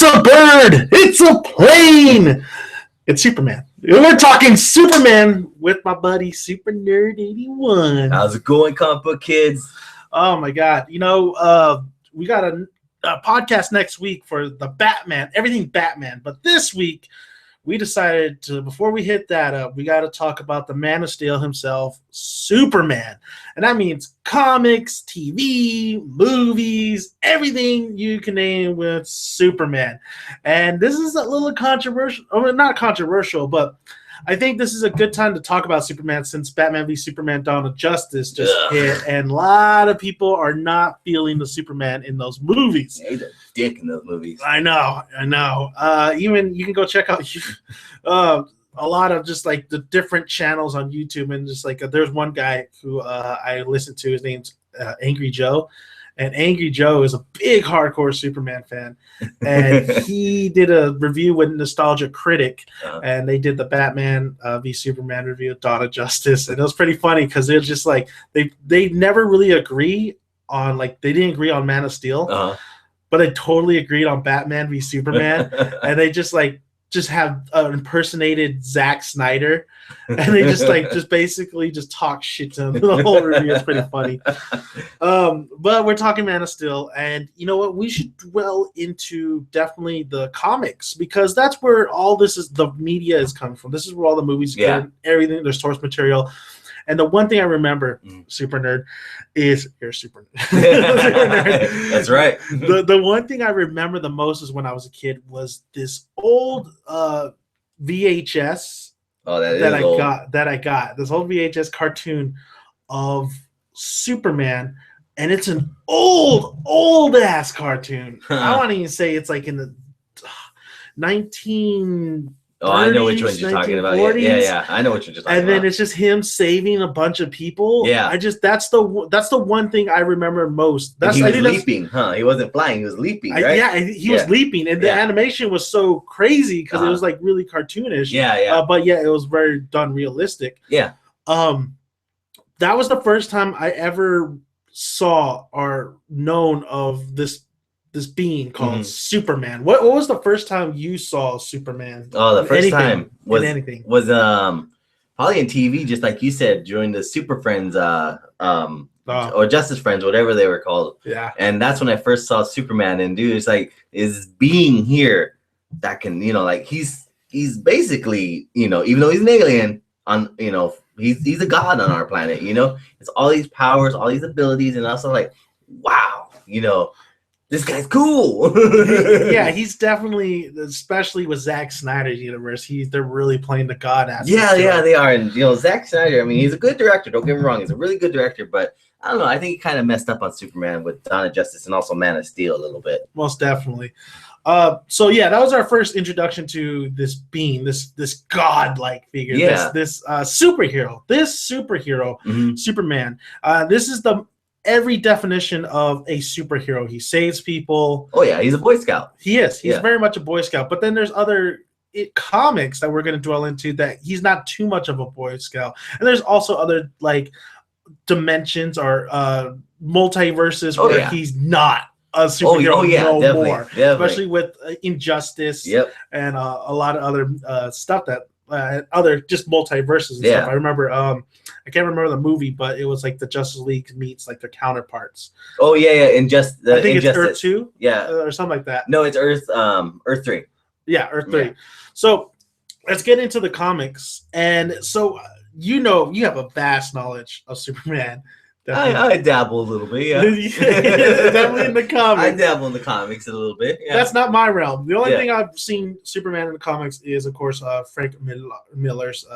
It's a bird. It's a plane. It's Superman. We're talking Superman with my buddy Supernerd81. How's it going, comic book kids? Oh my God! We got a podcast next week for the Batman, everything Batman. But this week, we decided to, before we hit that up, we got to talk about the Man of Steel himself, Superman. And that means comics, TV, movies, everything you can name with Superman. And this is a little controversial, not controversial, but I think this is a good time to talk about Superman since Batman v Superman Dawn of Justice just hit, and a lot of people are not feeling the Superman in those movies. Yeah, he's a dick in those movies. I know. Even you can go check out a lot of just like the different channels on YouTube, and just like there's one guy who I listen to. His name's Angry Joe. And Angry Joe is a big hardcore Superman fan. And he did a review with Nostalgia Critic. And they did the Batman v Superman review of Dawn of Justice. And it was pretty funny because they're just like, they never really agree on, like, they didn't agree on Man of Steel. But they totally agreed on Batman v Superman. And they just have impersonated Zack Snyder, and they just basically talk shit to him. The whole review is pretty funny. But we're talking Man of Steel, and you know what? We should dwell into definitely the comics, because that's where all the media is coming from. This is where all the movies get, everything, their source material. And the one thing I remember, Super Nerd, is you're Super Nerd. Super Nerd. That's right. The one thing I remember the most is when I was a kid was this old VHS that I got this old VHS cartoon of Superman, and it's an old ass cartoon. I want to even say it's like in the 19. Oh, I know which ones you're talking about. Yeah. I know what you're just talking about. And then it's just him saving a bunch of people. Yeah. That's the one thing I remember most. He was leaping, huh? He wasn't flying. He was leaping, right? He was leaping. And the animation was so crazy because it was like really cartoonish. Yeah. But yeah, it was very done realistic. Yeah. That was the first time I ever saw or known of this being called Superman. What was the first time you saw Superman? Oh, the first time was probably in TV, just like you said, during the Super Friends or Justice Friends, whatever they were called. Yeah. And that's when I first saw Superman, and dude, it's like, is being here that can, like he's basically, even though he's an alien on, he's a god on our planet, it's all these powers, all these abilities, and also like, wow, this guy's cool. Yeah, he's definitely, especially with Zack Snyder's universe, they're really playing the god aspect. Yeah, they are. And Zack Snyder, I mean, he's a good director. Don't get me wrong, he's a really good director. But I don't know. I think he kind of messed up on Superman with Dawn of Justice and also Man of Steel a little bit. Most definitely. So yeah, that was our first introduction to this being, this god-like figure, this superhero, Superman. This is every definition of a superhero. He saves people. Oh yeah, he's a Boy Scout. He is. He's very much a Boy Scout. But then there's other comics that we're going to dwell into that he's not too much of a Boy Scout. And there's also other like dimensions or multiverses where he's not a superhero more. Definitely. Especially with Injustice and a lot of other stuff that other just multiverses and stuff. I remember I can't remember the movie, but it was like the Justice League meets like their counterparts. Oh yeah. I think it's Earth 2, or something like that. No, it's Earth 3. Yeah, Earth 3. So let's get into the comics. And so you have a vast knowledge of Superman. I dabble a little bit, Definitely in the comics. I dabble in the comics a little bit. Yeah. That's not my realm. The only thing I've seen Superman in the comics is, of course, Frank Miller's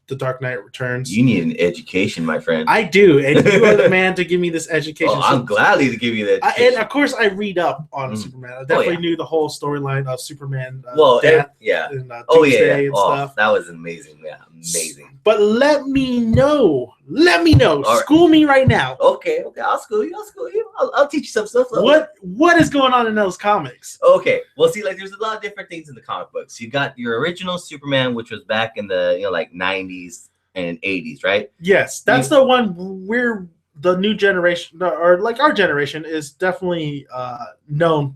The Dark Knight Returns. You need an education, my friend. I do, and you are the man to give me this education. Oh, I'm gladly to give you that. And of course, I read up on Superman. I definitely knew the whole storyline of Superman. Death and and stuff. That was amazing. Yeah, amazing. But let me know. Right. School me right now. Okay. I'll school you. I'll teach you some stuff. What is going on in those comics? Okay. Well, see, like there's a lot of different things in the comic books. You got your original Superman, which was back in the like 90s and 80s, right? Yes, that's the one where the new generation, or like our generation, is definitely known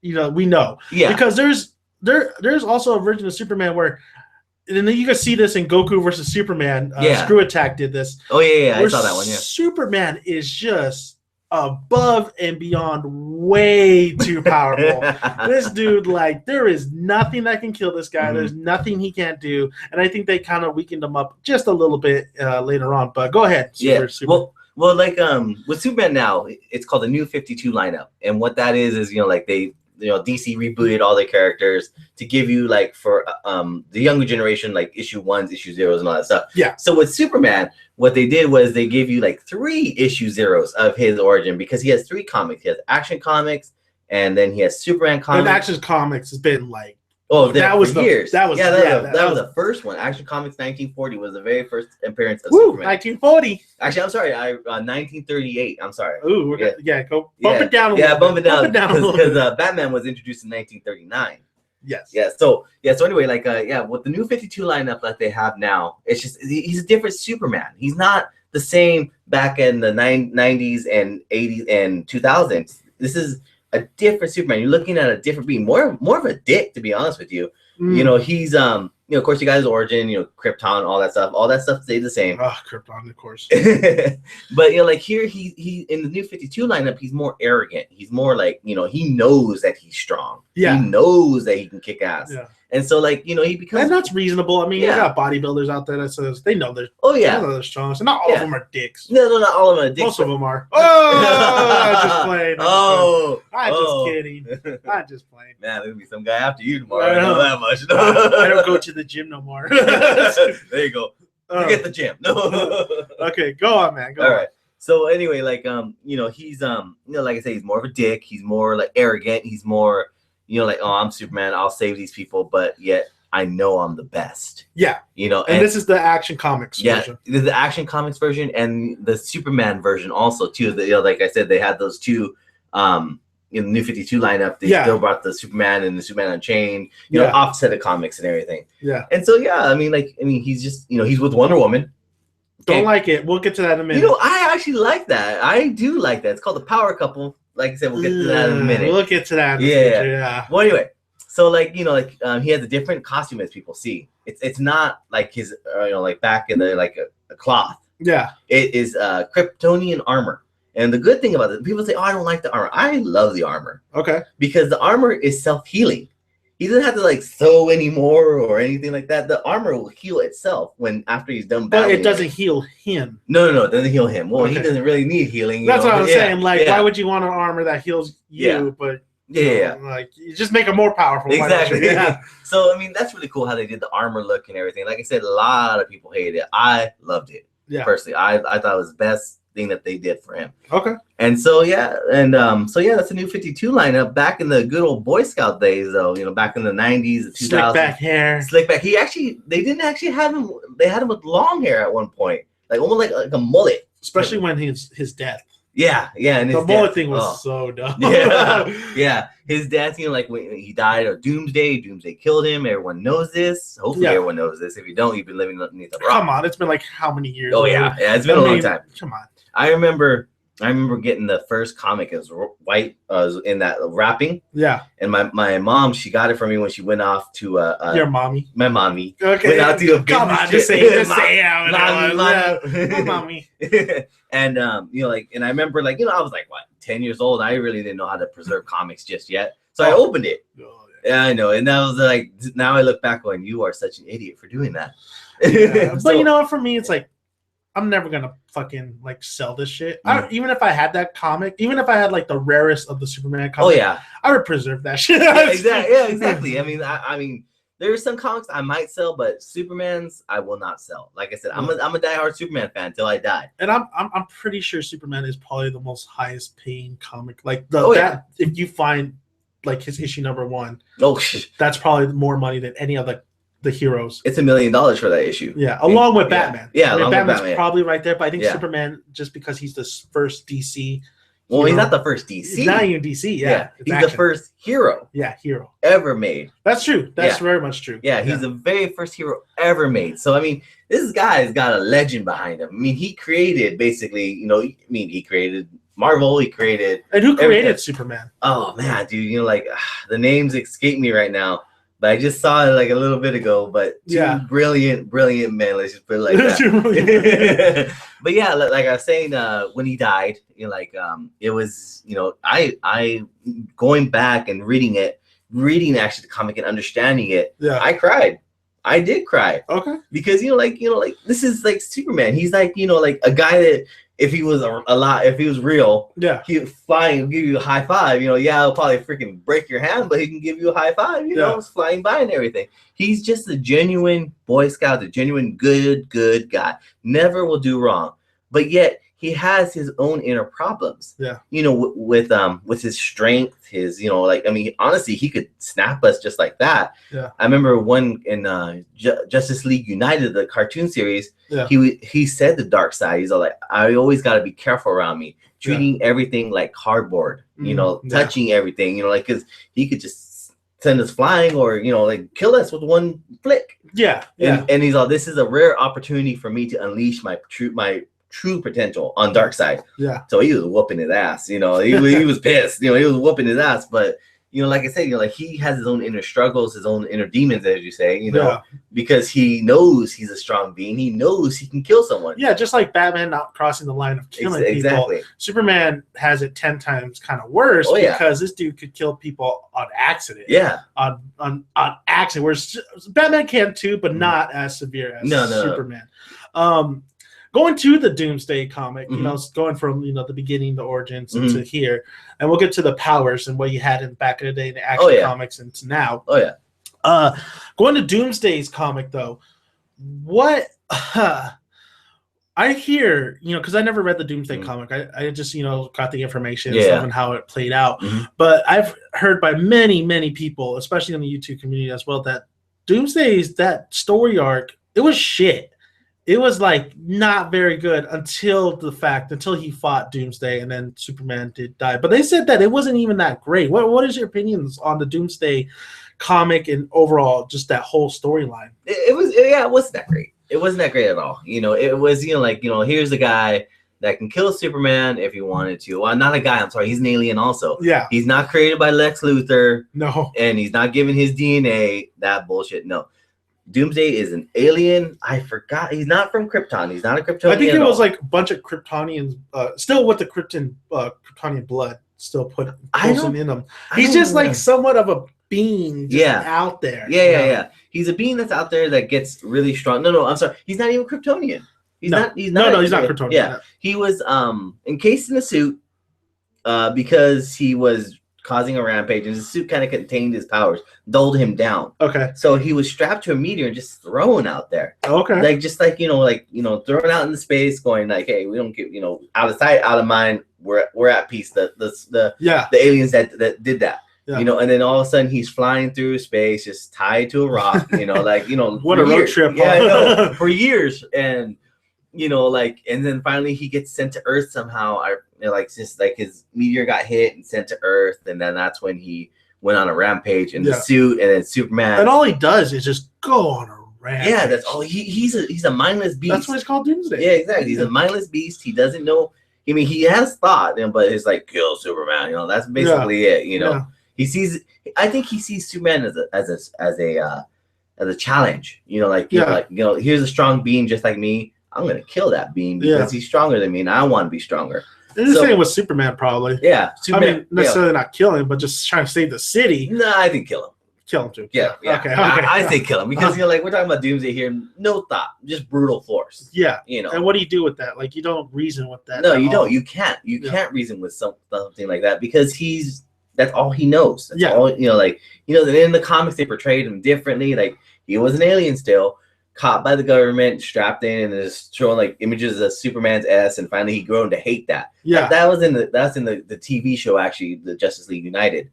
we know. Yeah. Because there's also a version of Superman where, and then you can see this in Goku versus Superman. Screw Attack did this. Oh yeah, I saw that one. Yeah. Superman is just above and beyond way too powerful. This dude, like, there is nothing that can kill this guy. There's nothing he can't do. And I think they kind of weakened him up just a little bit later on. But go ahead. Super. Well, like with Superman now, it's called the New 52 lineup. And what that is like they DC rebooted all their characters to give you, like, for the younger generation, like issue 1s, issue 0s, and all that stuff. Yeah. So with Superman, what they did was they gave you like 3 issue 0s of his origin, because he has 3 comics. He has Action Comics, and then he has Superman comics. And Action Comics has been like, that was years. That was the first one. Action Comics 1940 was the very first appearance of Superman. 1940. Actually, I'm sorry. 1938. I'm sorry. Ooh, go bump it down a little bit. Yeah, bump it down because Batman was introduced in 1939. Yes. Yeah. So anyway, like with the New 52 lineup that they have now, it's just he's a different Superman. He's not the same back in the 90s and 80s and 2000s. This is a different Superman. You're looking at a different being, more of a dick, to be honest with you. He's of course, you got his origin, Krypton, all that stuff stayed the same. Oh, Krypton, of course. But like here, he in the New 52 lineup, he's more arrogant. He's more like, he knows that he's strong. Yeah. He knows that he can kick ass. Yeah. And so, like, he becomes... And that's reasonable. I mean, you got bodybuilders out there that says they know they're... Oh, yeah. They know they're strong. So not all of them are dicks. No, not all of them are dicks. Most of them are. Oh, I'm just playing. I'm just kidding. I'm just playing. Man, there's going to be some guy after you tomorrow. I know that much. I don't go to the gym no more. There you go. Forget the gym. No. Okay, go on, man. Go on. All right. So anyway, like, he's, like I say, he's more of a dick. He's more, like, arrogant. He's more... like, oh, I'm Superman, I'll save these people, but yet I know I'm the best. Yeah. And this is the Action Comics version. Yeah, the Action Comics version and the Superman version also, too. Like I said, they had those two in the New 52 lineup. They still brought the Superman and the Superman Unchained, offset of comics and everything. Yeah. And so, he's just, he's with Wonder Woman. Don't like it. We'll get to that in a minute. I actually like that. I do like that. It's called the Power Couple. Like I said, we'll get to that in a minute. We'll get to that. Yeah. Well, anyway, so like he has a different costume as people see. It's not like his like back in the like a cloth. Yeah. It is Kryptonian armor. And the good thing about it, people say, "Oh, I don't like the armor." I love the armor. Okay. Because the armor is self-healing. He doesn't have to like sew anymore or anything like that. The armor will heal itself after he's done battling. But it doesn't heal him. No, it doesn't heal him. Well, he doesn't really need healing. That's what I'm saying. Like, why would you want an armor that heals you? But like, you just make it more powerful. Exactly. Yeah. So I mean, that's really cool how they did the armor look and everything. Like I said, a lot of people hated it. I loved it. Yeah. Personally, I thought it was the best thing that they did for him. Okay. And so that's the New 52 lineup. Back in the good old Boy Scout days, though, back in the 90s, the 2000s. Slick back hair. Slick back. They didn't actually have him. They had him with long hair at one point, like almost like a mullet. Especially when his death. Yeah. And the mullet thing was so dumb. Yeah. His death, like when he died of Doomsday killed him. Everyone knows this. Hopefully everyone knows this. If you don't, you've been living underneath a rock. Come on, it's been like how many years? Oh yeah, it's been a long time. Come on. I remember getting the first comic. It was white. Was in that wrapping. Yeah. And my mom, she got it for me when she went off to your mommy. My mommy. Okay. Went out to a come on, just say how my mommy. And and I remember I was like 10 years old. I really didn't know how to preserve comics just yet. So I opened it. Oh, yeah, I know. And that was like, now I look back going, you are such an idiot for doing that. Yeah. But for me, it's like, I'm never gonna fucking sell this shit. Even if I had that comic, even if I had the rarest of the Superman comics, I would preserve that shit. Exactly. I mean, there are some comics I might sell, but Superman's I will not sell. Like I said, I'm a diehard Superman fan till I die. And I'm pretty sure Superman is probably the most highest paying comic. If you find his issue number 1, that's probably more money than any of the heroes. It's $1 million for that issue. Yeah, along with Batman. Yeah, Batman's probably right there, but I think Superman, just because he's the first DC. Well, he's not the first DC. He's not even DC. Yeah, he's the first hero. Yeah, hero ever made. That's true. That's very much true. Yeah, he's the very first hero ever made. So I mean, this guy's got a legend behind him. I mean, he created basically. He created Marvel. He created. And who created Superman? Oh man, dude, you know, like the names escape me right now. But I just saw it like a little bit ago. But two brilliant men. Let's just put it like that. But yeah, like I was saying, when he died, you know, like it was, you know, I going back and reading actually the comic and understanding it. Yeah, I cried. I did cry. Okay. Because you know, like this is like Superman. He's like, you know, like a guy that if he was if he was real, yeah, he would fly and give you a high five. You know, yeah, he'll probably freaking break your hand, but he can give you a high five. You know, it's flying by and everything. He's just a genuine Boy Scout, a genuine good guy. Never will do wrong, but yet he has his own inner problems. Yeah. You know, with his strength, his, you know, like, I mean, honestly, he could snap us just like that. Yeah. I remember one in Justice League United, the cartoon series. Yeah. He said the dark side. He's all like, I always got to be careful around me, treating everything like cardboard. You know, touching everything. You know, like, because he could just send us flying or, you know, like kill us with one flick. Yeah. And he's all, this is a rare opportunity for me to unleash my true potential on Darkseid. Yeah. So he was whooping his ass, you know, he was pissed, you know, he was whooping his ass, but you know, like I said, you know, like he has his own inner struggles, his own inner demons, as you say, you know, because he knows he's a strong being. He knows he can kill someone. Yeah, just like Batman not crossing the line of killing people. Superman has it 10 times kind of worse because this dude could kill people on accident. Yeah. On accident, whereas Batman can too, but not as severe as Superman. Going to the Doomsday comic, you know, going from, you know, the beginning, the origins to here, and we'll get to the powers and what you had in back in the day in the action comics and to now. Oh yeah. Going to Doomsday's comic though, what I hear, you know, because I never read the Doomsday comic, I just, you know, got the information and stuff and how it played out. But I've heard by many people, especially in the YouTube community as well, that Doomsday's that story arc, it was shit. It was like not very good until he fought Doomsday and then Superman did die. But they said that it wasn't even that great. What is your opinions on the Doomsday comic and overall just that whole storyline? It wasn't that great. It wasn't that great at all. You know, it was, you know, like, you know, here's a guy that can kill Superman if he wanted to. Well, not a guy, I'm sorry, he's an alien also. Yeah. He's not created by Lex Luthor. No. And he's not given his DNA. That bullshit. No. Doomsday is an alien. I forgot. He's not from Krypton. He's not a Kryptonian. I think it was like a bunch of Kryptonians, still with the Kryptonian blood still put in him. He's just like somewhat of a being out there. Yeah. He's a being that's out there that gets really strong. No, I'm sorry. He's not even Kryptonian. He's not Kryptonian. Yeah. He was encased in a suit because he was causing a rampage, and his suit kind of contained his powers, dulled him down. Okay. So he was strapped to a meteor and just thrown out there. Okay. Like just like, you know, thrown out into space, going like, hey, we don't get, you know, out of sight, out of mind. We're at peace. The aliens that did that. Yeah. You know, and then all of a sudden he's flying through space, just tied to a rock. You know, like, you know, what a road trip. Yeah, I know, for years, and you know, like, and then finally he gets sent to Earth somehow. Like, just like his meteor got hit and sent to Earth, and then that's when he went on a rampage in the suit, and then Superman. And all he does is just go on a rampage. Yeah, that's all. He's a mindless beast. That's what it's called, Doomsday. Yeah, exactly. He's a mindless beast. He doesn't know. I mean, he has thought, but it's like kill Superman. You know, that's basically it. You know, he sees. I think he sees Superman as a challenge. You know, like you know, here's a strong being just like me. I'm gonna kill that being because he's stronger than me, and I want to be stronger. It's the same with Superman, probably. Yeah, Superman, I mean, necessarily not kill him, but just trying to save the city. No, I think kill him. Kill him too. Yeah. Okay. I say kill him because you know, like we're talking about Doomsday here. No thought, just brutal force. Yeah. You know. And what do you do with that? Like you don't reason with that. No, you don't. You can't. You can't reason with something like that because that's all he knows. That's all, you know, like, you know, in the comics they portrayed him differently. Like he was an alien still, caught by the government, strapped in, and is showing like images of Superman's ass, and finally he grown to hate that. Yeah, that's in the TV show actually, the Justice League United.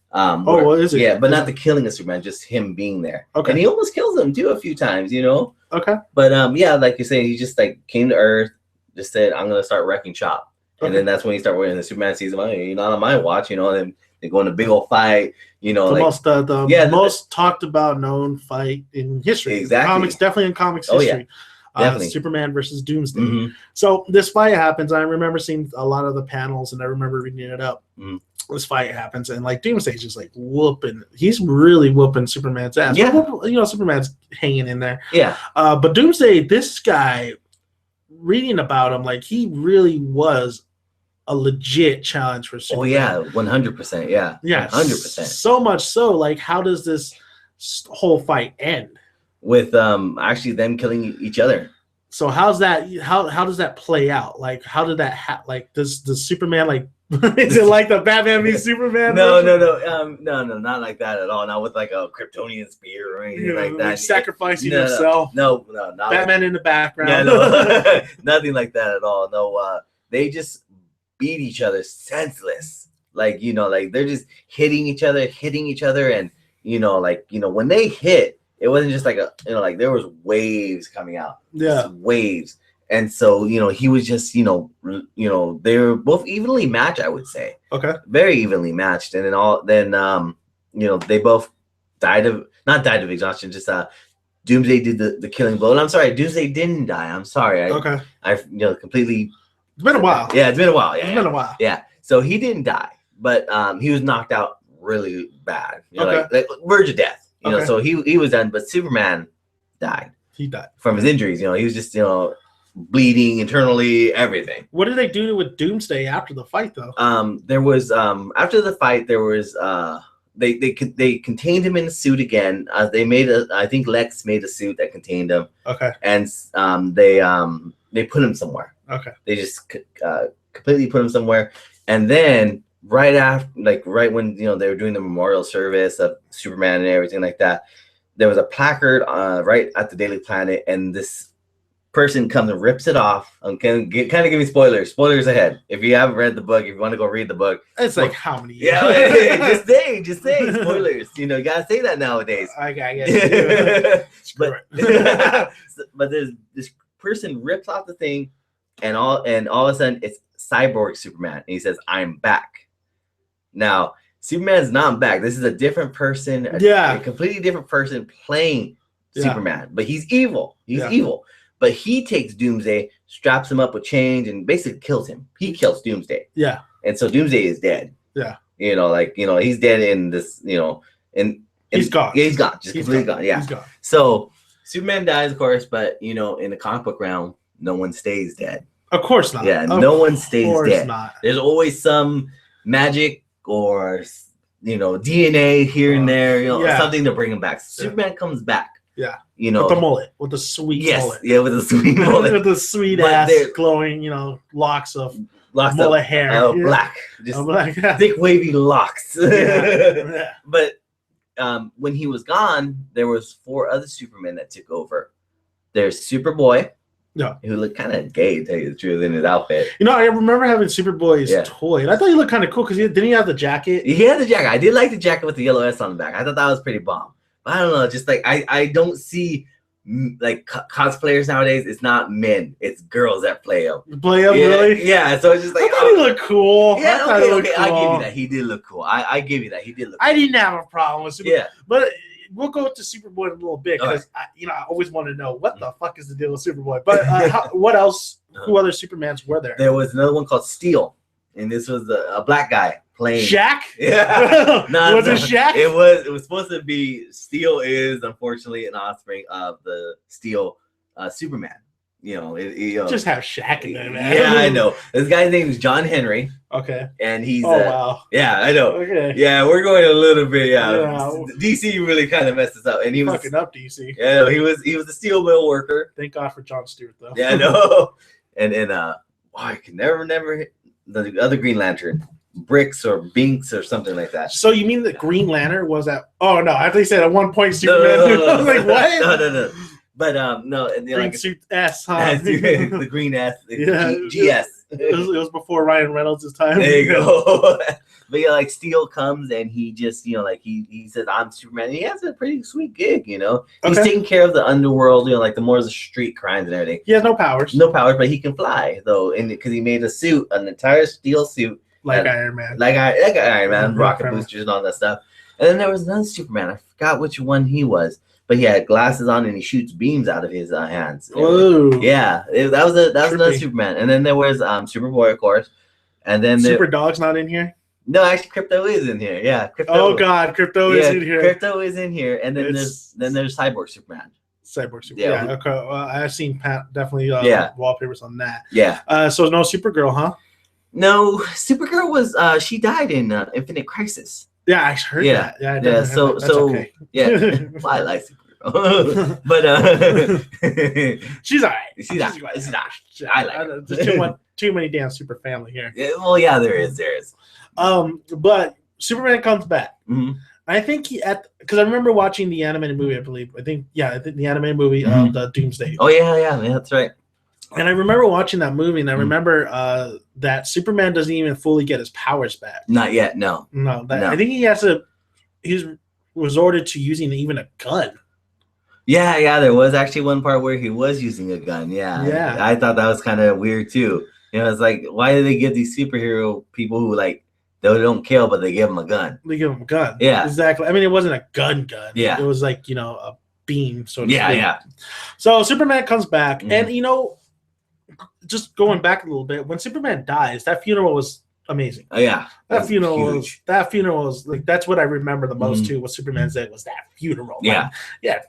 What is it? Yeah, but not the killing of Superman, just him being there. Okay, and he almost kills him too a few times, you know. Okay, but yeah, like you say, he just like came to Earth, just said, "I'm gonna start wrecking shop," and then that's when he started working. The Superman sees him, you're not on my watch, you know, and then they go in a big old fight. You know, the most talked about known fight in history. Exactly. Comics, definitely in comics history. Definitely. Superman versus Doomsday. Mm-hmm. So this fight happens. I remember seeing a lot of the panels, and I remember reading it up. Mm-hmm. This fight happens, and like Doomsday's just like whooping. He's really whooping Superman's ass. Yeah. But, you know, Superman's hanging in there. Yeah. But Doomsday, this guy, reading about him, like he really was a legit challenge for Superman. Oh yeah, 100%. Yeah. Yeah, 100%. So much so, like, how does this whole fight end? With actually them killing each other. So how's that? How does that play out? Like, how did that like? Does Superman like? Is it like the Batman v Superman? No, not like that at all. Not with like a Kryptonian spear or anything like that. Like sacrificing yourself. No, not Batman like, in the background. Yeah, no, nothing like that at all. No, they just beat each other senseless. Like, you know, like they're just hitting each other, and you know, like, you know, when they hit, it wasn't just like a, you know, like there was waves coming out. Yeah, just waves. And so, you know, he was just, you know, they were both evenly matched, I would say. Okay. Very evenly matched. And then you know, they both not died of exhaustion, just Doomsday did the killing blow. And I'm sorry, Doomsday didn't die. I'm sorry. I you know, completely. It's been a while. Yeah, it's been a while. Yeah, it's been a while. Yeah. So he didn't die, but he was knocked out really bad. You know, like verge of death. You know, so he was done, but Superman died. He died from his injuries. You know, he was just, you know, bleeding internally, everything. What did they do with Doomsday after the fight, though? There was after the fight, there was they contained him in a suit again. I think Lex made a suit that contained him. Okay. And they put him somewhere. Okay. They just completely put him somewhere, and then right when, you know, they were doing the memorial service of Superman and everything like that, there was a placard right at the Daily Planet, and this person comes and rips it off. Kind of give me spoilers ahead. If you haven't read the book, if you want to go read the book, it's like how many years? Yeah, just say spoilers. You know, you gotta say that nowadays. I guess. But there's this person rips off the thing, and all of a sudden it's cyborg Superman, and he says, "I'm back." Now Superman's not back. This is a different person. A completely different person playing Superman, but he's evil. He's evil. But he takes Doomsday, straps him up with chains, and basically kills him. He kills Doomsday. Yeah. And so Doomsday is dead. Yeah. You know, like, you know, he's dead in this, you know, and he's gone. Yeah, he's gone. Just completely gone. Yeah. He's gone. So Superman dies, of course, but, you know, in the comic book realm, no one stays dead. Of course not. Yeah, no one stays dead. Not. There's always some magic or, you know, DNA here and there, you know, something to bring him back. Superman comes back. Yeah, you know, with the mullet, with the sweet mullet. Yeah, with the sweet mullet, with the sweet ass glowing, you know, locks of mullet hair, black, just black, thick wavy locks. But when he was gone, there was 4 other Supermen that took over. There's Superboy, who looked kind of gay, to tell you the truth, in his outfit. You know, I remember having Superboy's toy, and I thought he looked kind of cool because didn't he have the jacket? He had the jacket. I did like the jacket with the yellow S on the back. I thought that was pretty bomb. I don't know, just like I don't see like cosplayers nowadays. It's not men, it's girls that play them. Really? Yeah. So it's just like, I thought he looked cool. Yeah, okay. Cool. I give you that. He did look cool. I give you that. He did look cool. I didn't have a problem with Superboy. Yeah, but we'll go to Superboy in a little bit because I always want to know what the fuck is the deal with Superboy. But what else? Who other Supermans were there? There was another one called Steel, and this was a black guy. Playing Shaq? Yeah. Was it Shaq? It was supposed to be. Steel is unfortunately an offspring of the Steel Superman. You know, just have Shaq in there, man. Yeah, I know. This guy's name is John Henry. Okay. And he's wow. Yeah, I know. Okay. Yeah, we're going a little bit. DC really kind of messed us up, and he was fucking up DC. Yeah, he was the steel mill worker. Thank God for John Stewart, though. Yeah, I know. and I can never hit the other Green Lantern. Bricks or Binks or something like that. So you mean the Green Lantern was at? Oh no, I think he said at one point Superman. No. I was like, what? No. But no, and Green like suit S, huh? The Green S, GS. It was before Ryan Reynolds' time. There you go. But yeah, like Steel comes and he just, you know, like he says, "I'm Superman." And he has a pretty sweet gig, you know. He's taking care of the underworld, you know, like the more of the street crimes and everything. He has no powers. No powers, but he can fly though, and because he made a suit, an entire steel suit. Like Iron Man. Like Iron Man, rocket boosters and all that stuff. And then there was another Superman. I forgot which one he was, but he had glasses on and he shoots beams out of his hands. Whoa. Yeah, that was another Superman. And then there was Superboy, of course. And then Super Dog's not in here. No, actually, Crypto is in here. Yeah, Crypto. Oh God, Crypto is in here. Crypto is in here, and then there's Cyborg Superman. Cyborg Superman. Yeah. Okay. I've seen definitely wallpapers on that. Yeah. So no Supergirl, huh? No, Supergirl was she died in Infinite Crisis. Yeah, I heard that. Yeah. So okay. Yeah, well, I like Supergirl, but she's alright. She's not. I like her. There's too many damn super family here. Yeah, well, yeah, there is. But Superman comes back. Mm-hmm. I think because I remember watching the animated movie. I think the animated movie of the Doomsday. Oh yeah, that's right. And I remember watching that movie, and I remember that Superman doesn't even fully get his powers back. Not yet, no. I think he's resorted to using even a gun. Yeah, there was actually one part where he was using a gun. Yeah. I thought that was kind of weird too. It's like, why do they give these superhero people who like they don't kill, but they give them a gun? They give them a gun. Yeah, exactly. I mean, it wasn't a gun. Yeah, it was like a beam. So yeah. So Superman comes back, and just going back a little bit, when Superman dies, that funeral was amazing. Oh yeah, that funeral was like, that's what I remember the most too. What Superman said was that funeral. Yeah,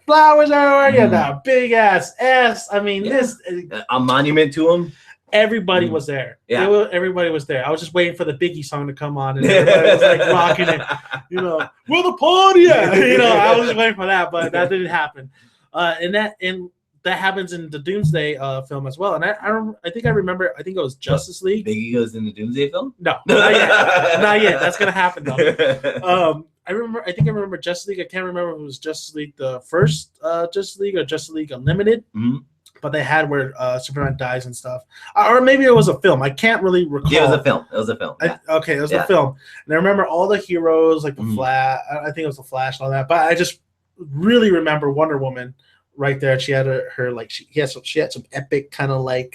flowers everywhere. Yeah, that big ass S. I mean, this a monument to him. Everybody was there. Yeah, everybody was there. I was just waiting for the Biggie song to come on, and everybody was like rocking it. Where the party at? I was just waiting for that, but that didn't happen. And that happens in the Doomsday film as well. And I think I remember. I think it was Justice League. Biggie goes in the Doomsday film? No, not yet. Not yet. That's gonna happen though. I remember Justice League. I can't remember if it was Justice League the first Justice League or Justice League Unlimited. Mm-hmm. But they had where Superman dies and stuff, or maybe it was a film. I can't really recall. Yeah, it was a film. Yeah. It was a film, and I remember all the heroes like the Flash. I think it was the Flash and all that. But I just really remember Wonder Woman right there. She had her like she had some epic kind of like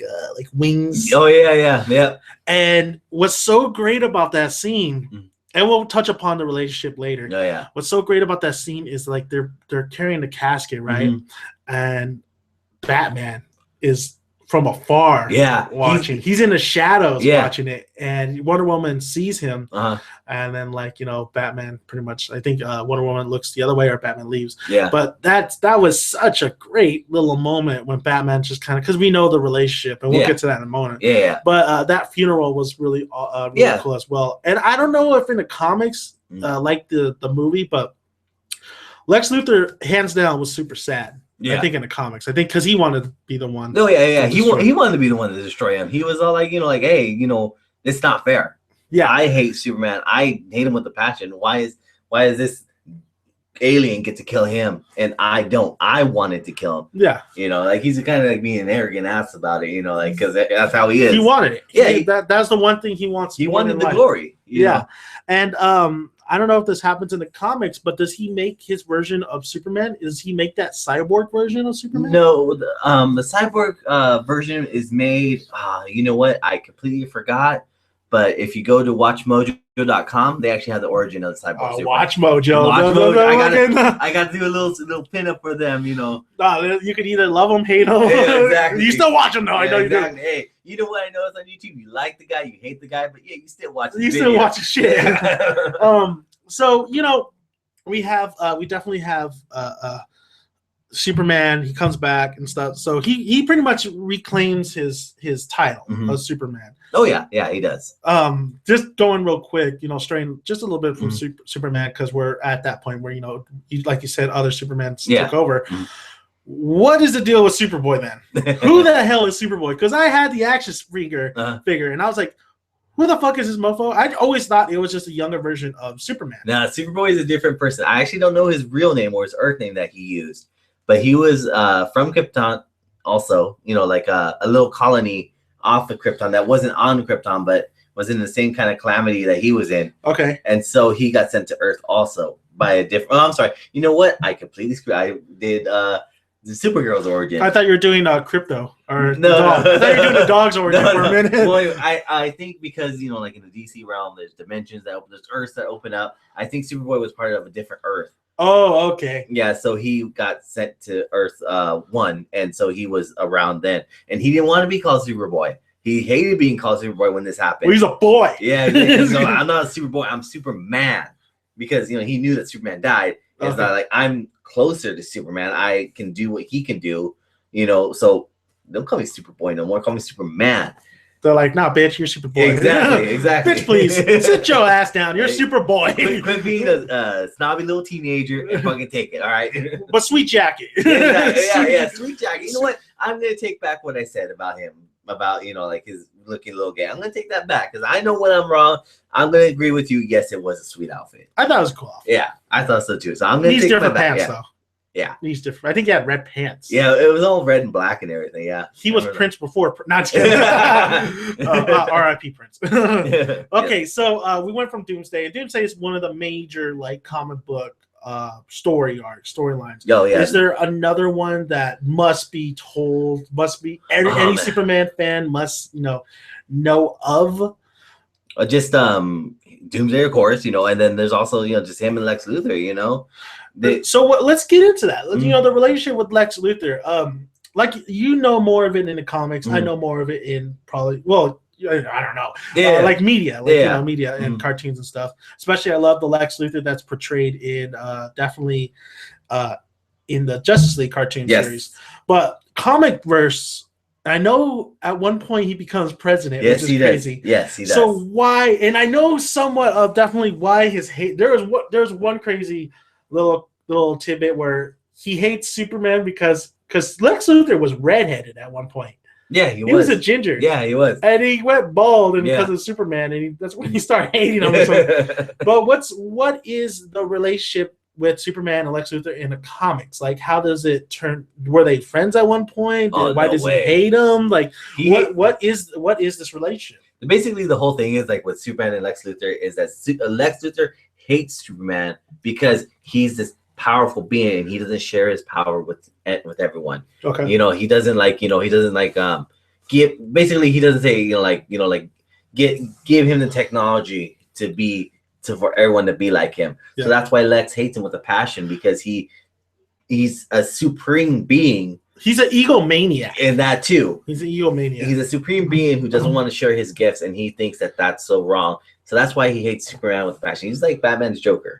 wings. Oh yeah. And what's so great about that scene, and we'll touch upon the relationship later. Oh yeah. What's so great about that scene is like they're carrying the casket, right, and Batman is from afar watching. He's in the shadows watching it, and Wonder Woman sees him, and then Batman pretty much, I think Wonder Woman looks the other way or Batman leaves. But that was such a great little moment when Batman just kind of, because we know the relationship, and we'll get to that in a moment. But that funeral was really cool as well. And I don't know if in the comics like the movie, but Lex Luthor hands down was super sad. Yeah. I think in the comics, because he wanted to be the one. Oh yeah. He wanted to be the one to destroy him. He was all like, hey, it's not fair. Yeah, I hate Superman. I hate him with a passion. Why is this alien get to kill him and I don't? I wanted to kill him. Yeah, he's kind of like being an arrogant ass about it. Because that's how he is. He wanted it. Yeah, that's the one thing he wants. He wanted the glory. Yeah, and I don't know if this happens in the comics, but does he make his version of Superman? Does he make that cyborg version of Superman? No, the cyborg version is made. You know what? I completely forgot. But if you go to WatchMojo.com, they actually have the origin of the cyborg. Superman. Watch Mojo. I got to do a little pin up for them. You could either love them, hate them. Yeah, exactly. You still watch them, though. I know you do. Hey, you know what I noticed on YouTube? You like the guy, you hate the guy, but you still watch. Still watch the shit. So we definitely have Superman. He comes back and stuff. So he pretty much reclaims his title of Superman. Oh yeah, he does. Just going real quick, straying just a little bit from Superman, because we're at that point where like you said, other Supermans took over. What is the deal with Superboy then? Who the hell is Superboy? Because I had the action figure, and I was like, who the fuck is this mofo? I always thought it was just a younger version of Superman. Nah, Superboy is a different person. I actually don't know his real name or his Earth name that he used, but he was from Krypton also, like a little colony off of Krypton that wasn't on Krypton, but was in the same kind of calamity that he was in. Okay. And so he got sent to Earth also by a different. Oh, I'm sorry. You know what? I completely screwed. I did the Supergirl's origin. I thought you were doing crypto or No, dog. I thought you were doing the dog's origin for a minute. Well, I think because like in the DC realm, there's dimensions that open, there's Earths that open up. I think Superboy was part of a different Earth. Oh, okay. Yeah, so he got sent to Earth 1, and so he was around then, and he didn't want to be called Superboy. He hated being called Superboy when this happened. Well, he's a boy. Yeah, like, no, I'm not a Superboy. I'm Superman, because he knew that Superman died. It's not like I'm closer to Superman. I can do what he can do. So don't call me Superboy no more. Call me Superman. They're like, nah, bitch, you're Superboy. Exactly. Bitch, please sit your ass down. You're Superboy. Quit being a snobby little teenager and fucking take it. All right. But Sweet Jacket. Yeah, Sweet Jacket. You know what? I'm gonna take back what I said about him. About like his looking little gay. I'm gonna take that back because I know when I'm wrong. I'm gonna agree with you. Yes, it was a sweet outfit. I thought it was cool. Yeah, I thought so too. So I'm gonna take different my pants back. though. Yeah, he's different. I think he had red pants. Yeah, it was all red and black and everything. Yeah, he was Prince before. Not R.I.P. Prince. Okay, so we went from Doomsday, and Doomsday is one of the major comic book storylines. Oh yeah. Is there another one that must be told? Must be any Superman fan must know of? Just Doomsday, of course. And then there's also just him and Lex Luthor. So let's get into that. The relationship with Lex Luthor. More of it in the comics. I know more of it in probably I don't know. Like media, media and cartoons and stuff. Especially, I love the Lex Luthor that's portrayed in definitely in the Justice League cartoon series. But comic verse, I know at one point he becomes president, which is crazy. Yes, he does. So why? And I know somewhat of definitely why his hate. There's one crazy little tidbit where he hates Superman because Lex Luthor was redheaded at one point. Yeah, he was a ginger. Yeah, he was. And he went bald because of Superman, and that's when he started hating him. But what is the relationship with Superman and Lex Luthor in the comics? Like, how does it turn? Were they friends at one point? Why does he hate him? Like, what is this relationship? Basically, the whole thing is with Superman and Lex Luthor is that Lex Luthor hates Superman because he's this powerful being and he doesn't share his power with everyone. Okay. He doesn't he doesn't say give him the technology for everyone to be like him. Yeah. So that's why Lex hates him with a passion, because he's a supreme being. He's an egomaniac. In that too. He's an egomaniac. He's a supreme being who doesn't want to share his gifts, and he thinks that that's so wrong. So that's why he hates Superman with passion. He's like Batman's Joker,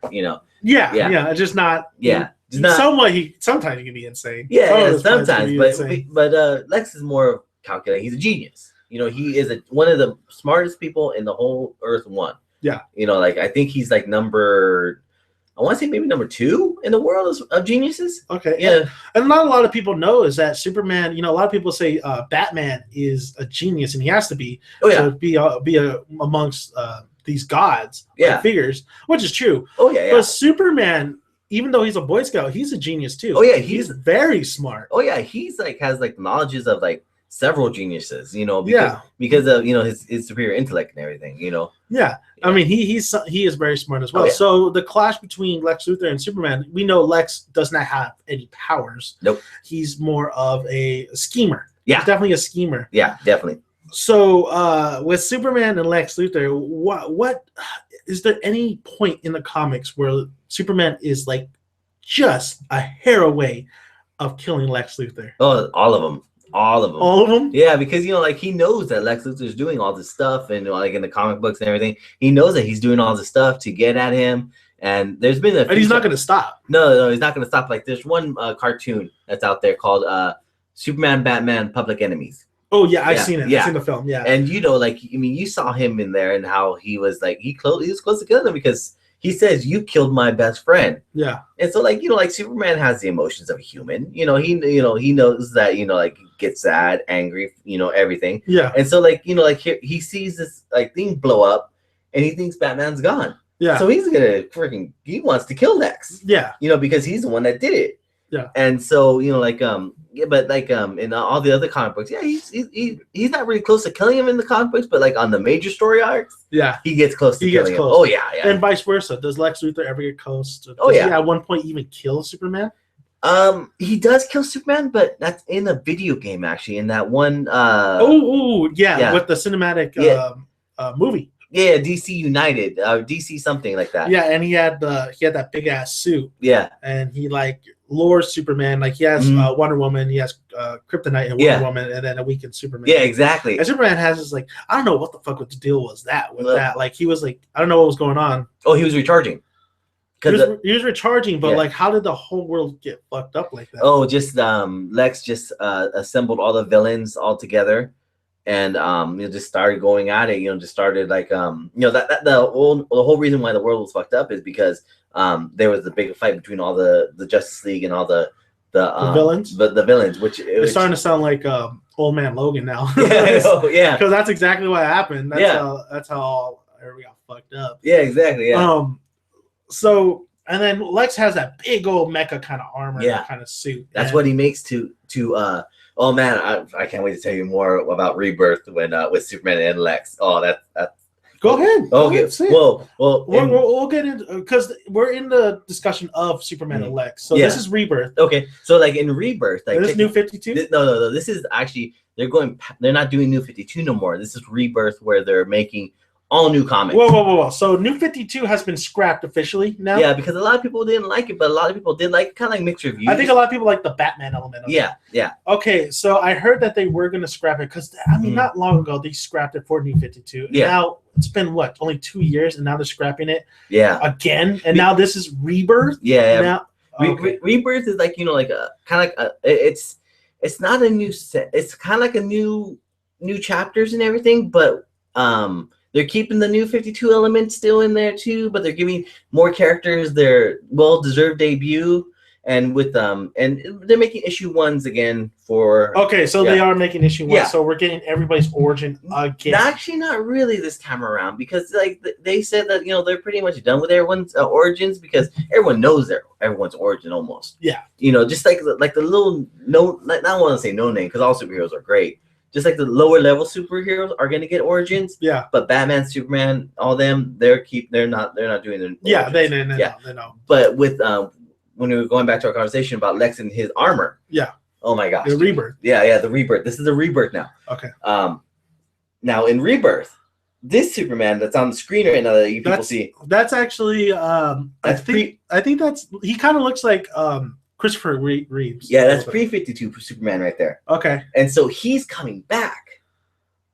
Yeah, just not. Yeah, sometimes he can be insane. Yeah, sometimes, but Lex is more calculated. He's a genius. He is one of the smartest people in the whole Earth 1. Yeah. I think he's number. I want to say maybe number 2 in the world of geniuses. Okay. Yeah. And not a lot of people know is that Superman, a lot of people say Batman is a genius, and he has to be to be amongst these gods figures, which is true. Oh yeah. But Superman, even though he's a Boy Scout, he's a genius too. Oh yeah, he's very smart. Oh yeah, he's has knowledges of several geniuses, because of his superior intellect and everything, Yeah. I mean, he is very smart as well. Oh, yeah. So the clash between Lex Luthor and Superman, we know Lex does not have any powers. Nope. He's more of a schemer. Yeah. He's definitely a schemer. Yeah, definitely. So with Superman and Lex Luthor, what is there any point in the comics where Superman is just a hair away of killing Lex Luthor? Oh, all of them. All of them. All of them? Yeah, because he knows that Lex Luthor is doing all this stuff, and in the comic books and everything, he knows that he's doing all this stuff to get at him. And there's been and he's not going to stop. No, he's not going to stop. There's one cartoon that's out there called Superman, Batman, Public Enemies. Oh yeah, I've seen it. Yeah. I've seen the film. Yeah. And you saw him in there, and how he was he was close to killing him because he says, "You killed my best friend." Yeah. And so Superman has the emotions of a human. He knows that he gets sad, angry, everything. Yeah. And so he sees this thing blow up, and he thinks Batman's gone. Yeah. So he's gonna he wants to kill Lex. Yeah. Because he's the one that did it. Yeah. And so in all the other comic books, he's not really close to killing him in the comic books, but on the major story arcs, he gets close to killing him. Oh yeah. And vice versa. Does Lex Luthor ever get close to? He at one point even kill Superman? He does kill Superman, but that's in a video game actually. In that one, yeah, with the cinematic movie. Yeah, DC United, DC something like that. Yeah, and he had that big ass suit. Yeah, and he like lures Superman. Like he has Wonder Woman, he has Kryptonite and Wonder Woman, and then a weekend Superman. Yeah, exactly. And Superman has this like I don't know what the fuck the deal was that with that. Like he was like I don't know what was going on. Oh, he was recharging. He was recharging, but like, how did the whole world get fucked up like that? Oh, just Lex just assembled all the villains all together, and just started going at it. Just started like that the whole reason why the world was fucked up is because there was a big fight between all the Justice League and all the villains, the villains, which it's starting to sound like Old Man Logan now. Yeah, because that's exactly what happened. That's how we got fucked up. Yeah, exactly. Yeah. So and then Lex has that big old mecha kind of armor, kind of suit. That's what he makes to oh man, I can't wait to tell you more about Rebirth when with Superman and Lex. Oh, that's go ahead. Okay. Well, we'll get into because we're in the discussion of Superman and Lex. So this is Rebirth. Okay. So like in Rebirth, like this New 52. No. This is actually they're not doing New 52 no more. This is Rebirth where they're making all new comics. Whoa. So New 52 has been scrapped officially now? Yeah, because a lot of people didn't like it, but a lot of people did like it, kind of like mixed reviews. I think a lot of people like the Batman element of it. Yeah. Okay, so I heard that they were going to scrap it because, not long ago, they scrapped it for New 52. Yeah. Now, it's been, only 2 years, and now they're scrapping it again? And now this is Rebirth? Yeah. Now, Rebirth is like, like a kind of like it's not a new set. It's kind of like a new chapters and everything, but they're keeping the New 52 element still in there too, but they're giving more characters their well-deserved debut, and with and they're making issue 1s again for. Okay, so they are making issue 1, so we're getting everybody's origin again. Actually, not really this time around, because like they said that they're pretty much done with everyone's origins, because everyone knows everyone's origin almost. Yeah. Just like the little I don't want to say no name because all superheroes are great. Just like the lower level superheroes are going to get origins, but Batman, Superman, all them, they're not doing their origins. They know. But with when we were going back to our conversation about Lex and his armor, oh my gosh, the Rebirth, the Rebirth. This is the Rebirth now. Okay. Now in Rebirth, this Superman that's on the screen right now that you people see, that's actually I think that's he kind of looks like Christopher Reeves. Yeah, that's pre-52 Superman right there. Okay. And so he's coming back.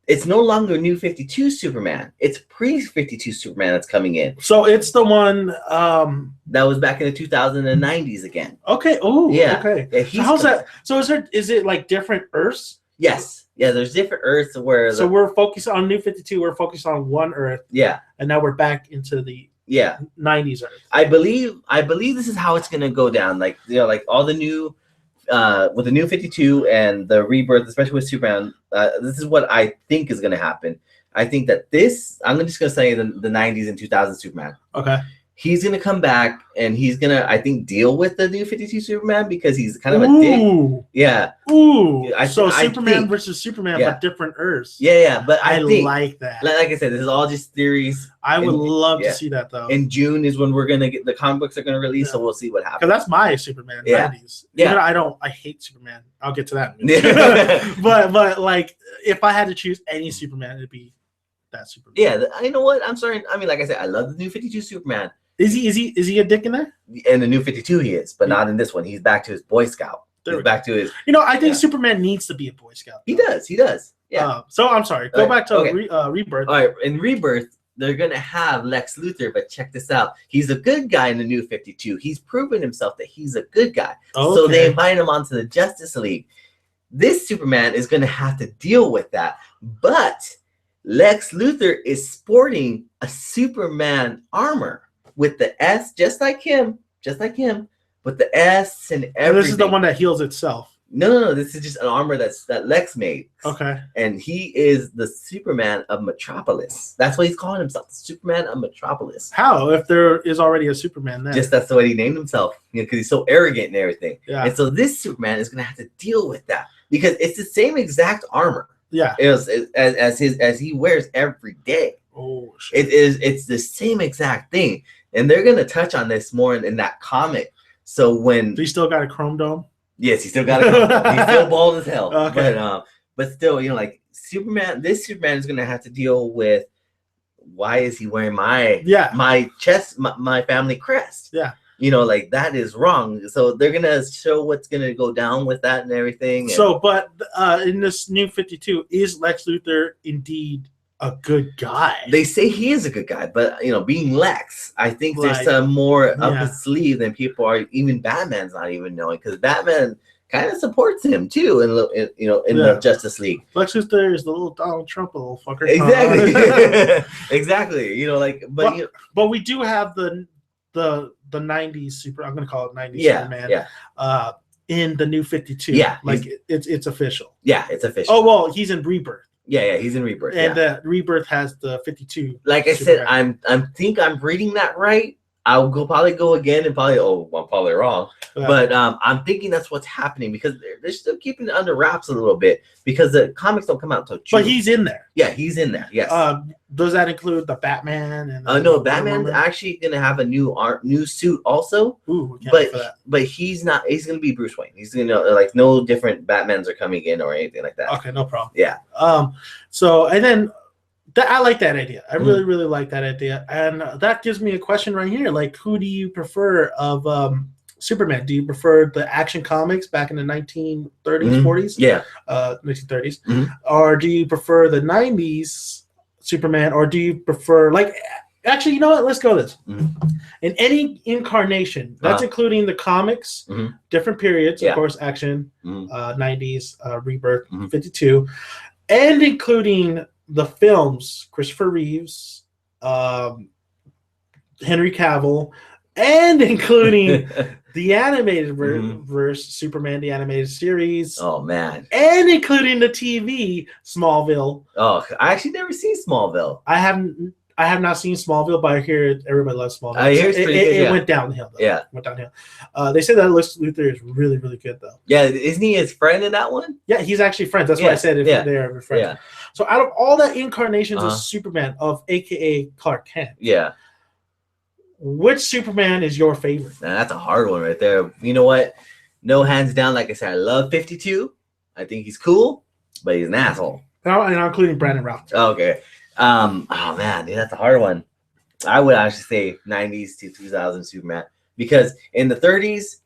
It's no longer New 52 Superman. It's pre-52 Superman that's coming in. So it's the one that was back in the 2090s again. Okay. Oh, yeah. Okay. Yeah, so how's that? So is it like different Earths? Yes. Yeah, there's different Earths where. So we're focused on New 52. We're focused on one Earth. Yeah. And now we're back into the 90s Earth. I believe this is how it's gonna go down. Like like all the new with the New 52 and the Rebirth, especially with Superman. This is what I think is gonna happen. I think that I'm just gonna say the 90s and 2000s Superman. Okay. He's gonna come back and he's gonna, I think, deal with the New 52 Superman because he's kind of a dick. Yeah. Ooh. Superman versus Superman, but different Earths. Yeah. But I think, like that. Like I said, this is all just theories. I would love to see that though. In June is when we're gonna get the comic books are gonna release, so we'll see what happens. Because that's my Superman. 90s. Yeah. I hate Superman. I'll get to that. but like, if I had to choose any Superman, it'd be that Superman. Yeah. You know what? I'm sorry. I mean, like I said, I love the New 52 Superman. Is he a dick in there? In the New 52 he is, but not in this one. He's back to his Boy Scout. He's back to his. I think Superman needs to be a Boy Scout. He does. Yeah. So I'm sorry. Go back to Rebirth. All right. In Rebirth, they're gonna have Lex Luthor, but check this out. He's a good guy in the New 52. He's proven himself that he's a good guy. Okay. So they invite him onto the Justice League. This Superman is gonna have to deal with that, but Lex Luthor is sporting a Superman armor. With the S, just like him, with the S and everything. This is the one that heals itself. No. This is just an armor that Lex made. Okay. And he is the Superman of Metropolis. That's what he's calling himself, the Superman of Metropolis. How? If there is already a Superman there? Just that's the way he named himself, because he's so arrogant and everything. Yeah. And so this Superman is going to have to deal with that because it's the same exact armor. Yeah. As he wears every day. Oh, shit. It's the same exact thing. And they're going to touch on this more in that comic. So when he still got a chrome dome. Yes, he still got a he's still bald as hell. Okay. But still, like Superman, this Superman is gonna have to deal with why is he wearing my chest, my family crest? Yeah. Like that is wrong. So they're gonna show what's gonna go down with that and everything. So, but in this new 52, is Lex Luthor indeed a good guy? They say he is a good guy, but being Lex, I think there's some more up his sleeve than people are. Even Batman's not even knowing, because Batman kind of supports him too, in the Justice League. Lex Luthor is the little Donald Trump, little fucker. Exactly, exactly. But we do have the 90s I'm gonna call it 90s Superman. Yeah. In the new 52. Yeah, it's official. Yeah, it's official. Oh well, he's in Rebirth. Yeah, he's in Rebirth. And the Rebirth has the 52. Like I said, I'm reading that right. I'll probably go again and probably I'm probably wrong. But I'm thinking that's what's happening, because they're still keeping it under wraps a little bit, because the comics don't come out until June. But he's in there. Yeah, he's in there. Yes. Does that include the Batman? And no, Batman's actually gonna have a new suit also. Ooh, but he's not. He's gonna be Bruce Wayne. He's gonna no different Batmans are coming in or anything like that. Okay, no problem. Yeah. So and then. I like that idea. I really, really like that idea. And that gives me a question right here. Like, who do you prefer of Superman? Do you prefer the Action Comics back in the 1930s, 40s? Yeah. 1930s. Or do you prefer the 90s Superman? Or do you prefer, actually, you know what? Let's go this. In any incarnation, that's including the comics, different periods, of course, Action, 90s, Rebirth, 52, and including the films, Christopher Reeves, Henry Cavill, and including the animated verse, Superman, the animated series. Oh, man. And including the TV, Smallville. Oh, I actually never seen Smallville. I have not seen Smallville, but I hear everybody loves Smallville. I hear it went downhill, though. Yeah. Went downhill. They say that Lex Luthor is really, really good, though. Yeah, isn't he his friend in that one? Yeah, he's actually friends. That's why I said if they're friends. Yeah. So out of all the incarnations of Superman, of AKA Clark Kent, which Superman is your favorite? Now, that's a hard one right there. You know what? No, hands down, like I said, I love 52. I think he's cool, but he's an asshole. And I'm including Brandon Routh. Okay. Oh man, dude, that's a hard one. I would actually say 90s to 2000 Superman, because in the 30s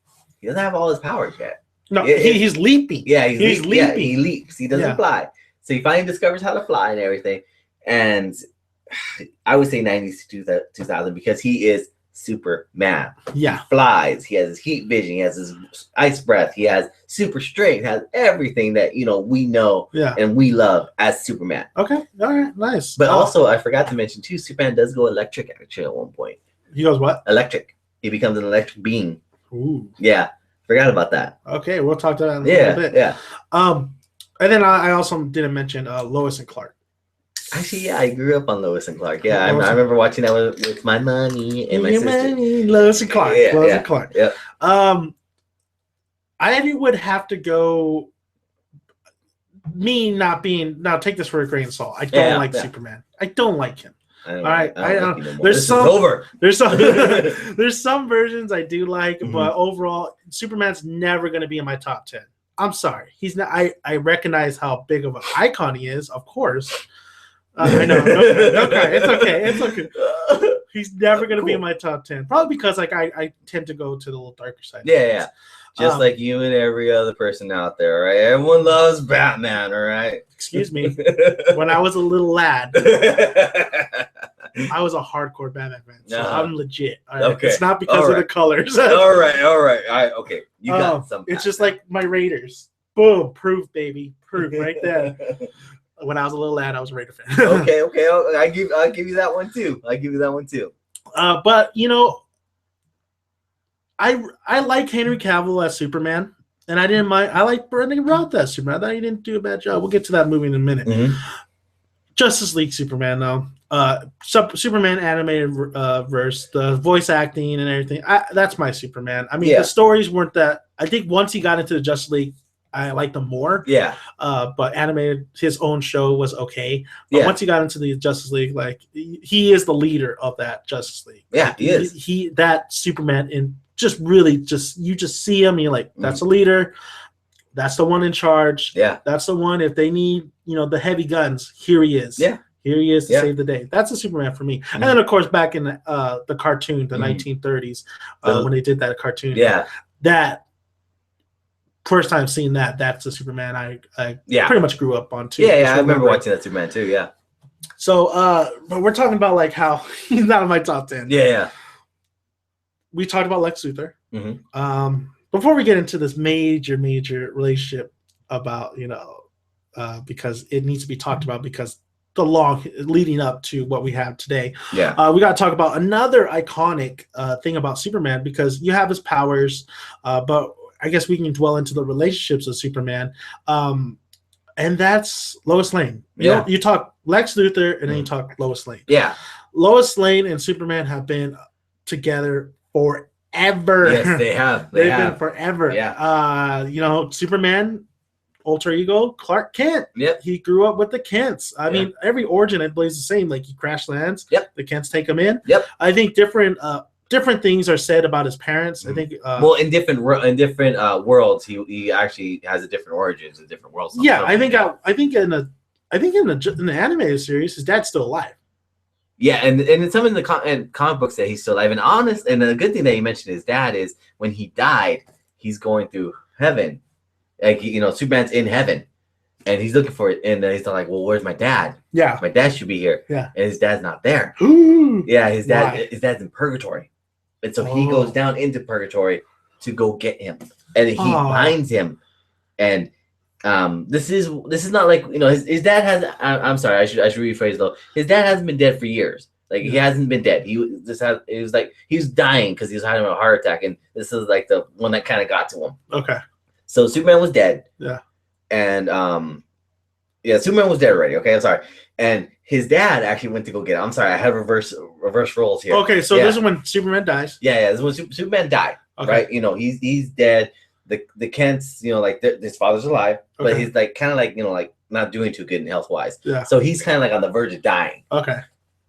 he doesn't have all his powers yet. No, he's leaping. Yeah, he's leaping. Yeah, he leaps. He doesn't fly. So he finally discovers how to fly and everything. And I would say 90s to 2000, because he is Superman. Yeah, he flies. He has his heat vision. He has his ice breath. He has super strength. Has everything that we know and we love as Superman. Okay, all right, nice. But also, I forgot to mention too, Superman does go electric actually at one point. He goes what? Electric. He becomes an electric being. Ooh. Yeah, forgot about that. Okay, we'll talk to that in a little bit. Yeah. And then I also didn't mention Lois and Clark. Actually, yeah, I grew up on Lois and Clark. Yeah, I remember watching that with my mommy and my sister. Money, Lois and Clark. Yeah, Lois and Clark. Yeah. I would have to go. Me not being now. Take this for a grain of salt. I don't like Superman. I don't like him. All right. There's some versions I do like, but overall, Superman's never going to be in my top 10. I'm sorry. He's not. I recognize how big of an icon he is, of course. I know. Okay, it's okay. He's never going to be in my top 10. Probably because I tend to go to the little darker side. Yeah. Just like you and every other person out there, right? Everyone loves Batman, all right? Excuse me. When I was a little lad, I was a hardcore Batman fan. So I'm legit. Right? Okay. It's not because of the colors. all right. Okay. You got some. It's just like my Raiders. Boom. Proof, baby. Proof right there. When I was a little lad, I was a Raider fan. Okay. I'll give you that one too. But I like Henry Cavill as Superman, and I didn't mind. I like Brendan Routh as Superman. I thought he didn't do a bad job. We'll get to that movie in a minute. Justice League Superman, though. Superman animated verse, the voice acting and everything. That's my Superman. I mean, the stories weren't that. I think once he got into the Justice League, I liked him more. Yeah. But animated, his own show was okay. But once he got into the Justice League, he is the leader of that Justice League. Yeah, he is. That Superman in just really you just see him and you're like, that's a leader. That's the one in charge. Yeah. That's the one, if they need, the heavy guns, here he is. Yeah. Here he is to save the day. That's a Superman for me. And then, of course, back in the cartoon, the 1930s, when they did that cartoon. Yeah. That first time seeing that's a Superman I pretty much grew up on, too. Yeah, I remember watching that Superman, too, yeah. So, but we're talking about, like, how he's not in my top 10. Yeah. We talked about Lex Luthor. Before we get into this major relationship about, because it needs to be talked about because the long leading up to what we have today. Yeah. We got to talk about another iconic thing about Superman, because you have his powers, but I guess we can dwell into the relationships of Superman. And that's Lois Lane. You talk Lex Luthor and then you talk Lois Lane. Yeah. Lois Lane and Superman have been together forever. Yes, they have. They've been forever. Yeah. Superman, alter ego, Clark Kent. Yep. He grew up with the Kents. I mean, every origin, I believe, is the same. Like, he crash lands. Yep. The Kents take him in. Yep. I think different things are said about his parents. I think. Well, in different worlds, he actually has a different origins in different worlds. Yeah, I think in the animated series, his dad's still alive. Yeah, and in some of the comic books that he's still alive. And the good thing that you mentioned his dad is when he died, he's going through heaven. Like, Superman's in heaven, and he's looking for it, and he's like, "Well, where's my dad? Yeah, my dad should be here." Yeah, and his dad's not there. Yeah, his dad's in purgatory, and so he goes down into purgatory to go get him, and he finds him, and this is not like his dad has. I'm sorry, I should rephrase though. His dad hasn't been dead for years. Like, he hasn't been dead. He was dying because he was having a heart attack, and this is like the one that kind of got to him. Okay. So Superman was dead. Yeah. And Superman was dead already. Okay, I'm sorry. And his dad actually went to go get him. I'm sorry, I have reverse roles here. Okay, so this is when Superman dies. Yeah, this is when Superman died. Okay. Right? He's dead. The Kents, his father's alive, but he's like kind of like not doing too good in health wise. Yeah. So he's kind of like on the verge of dying. Okay.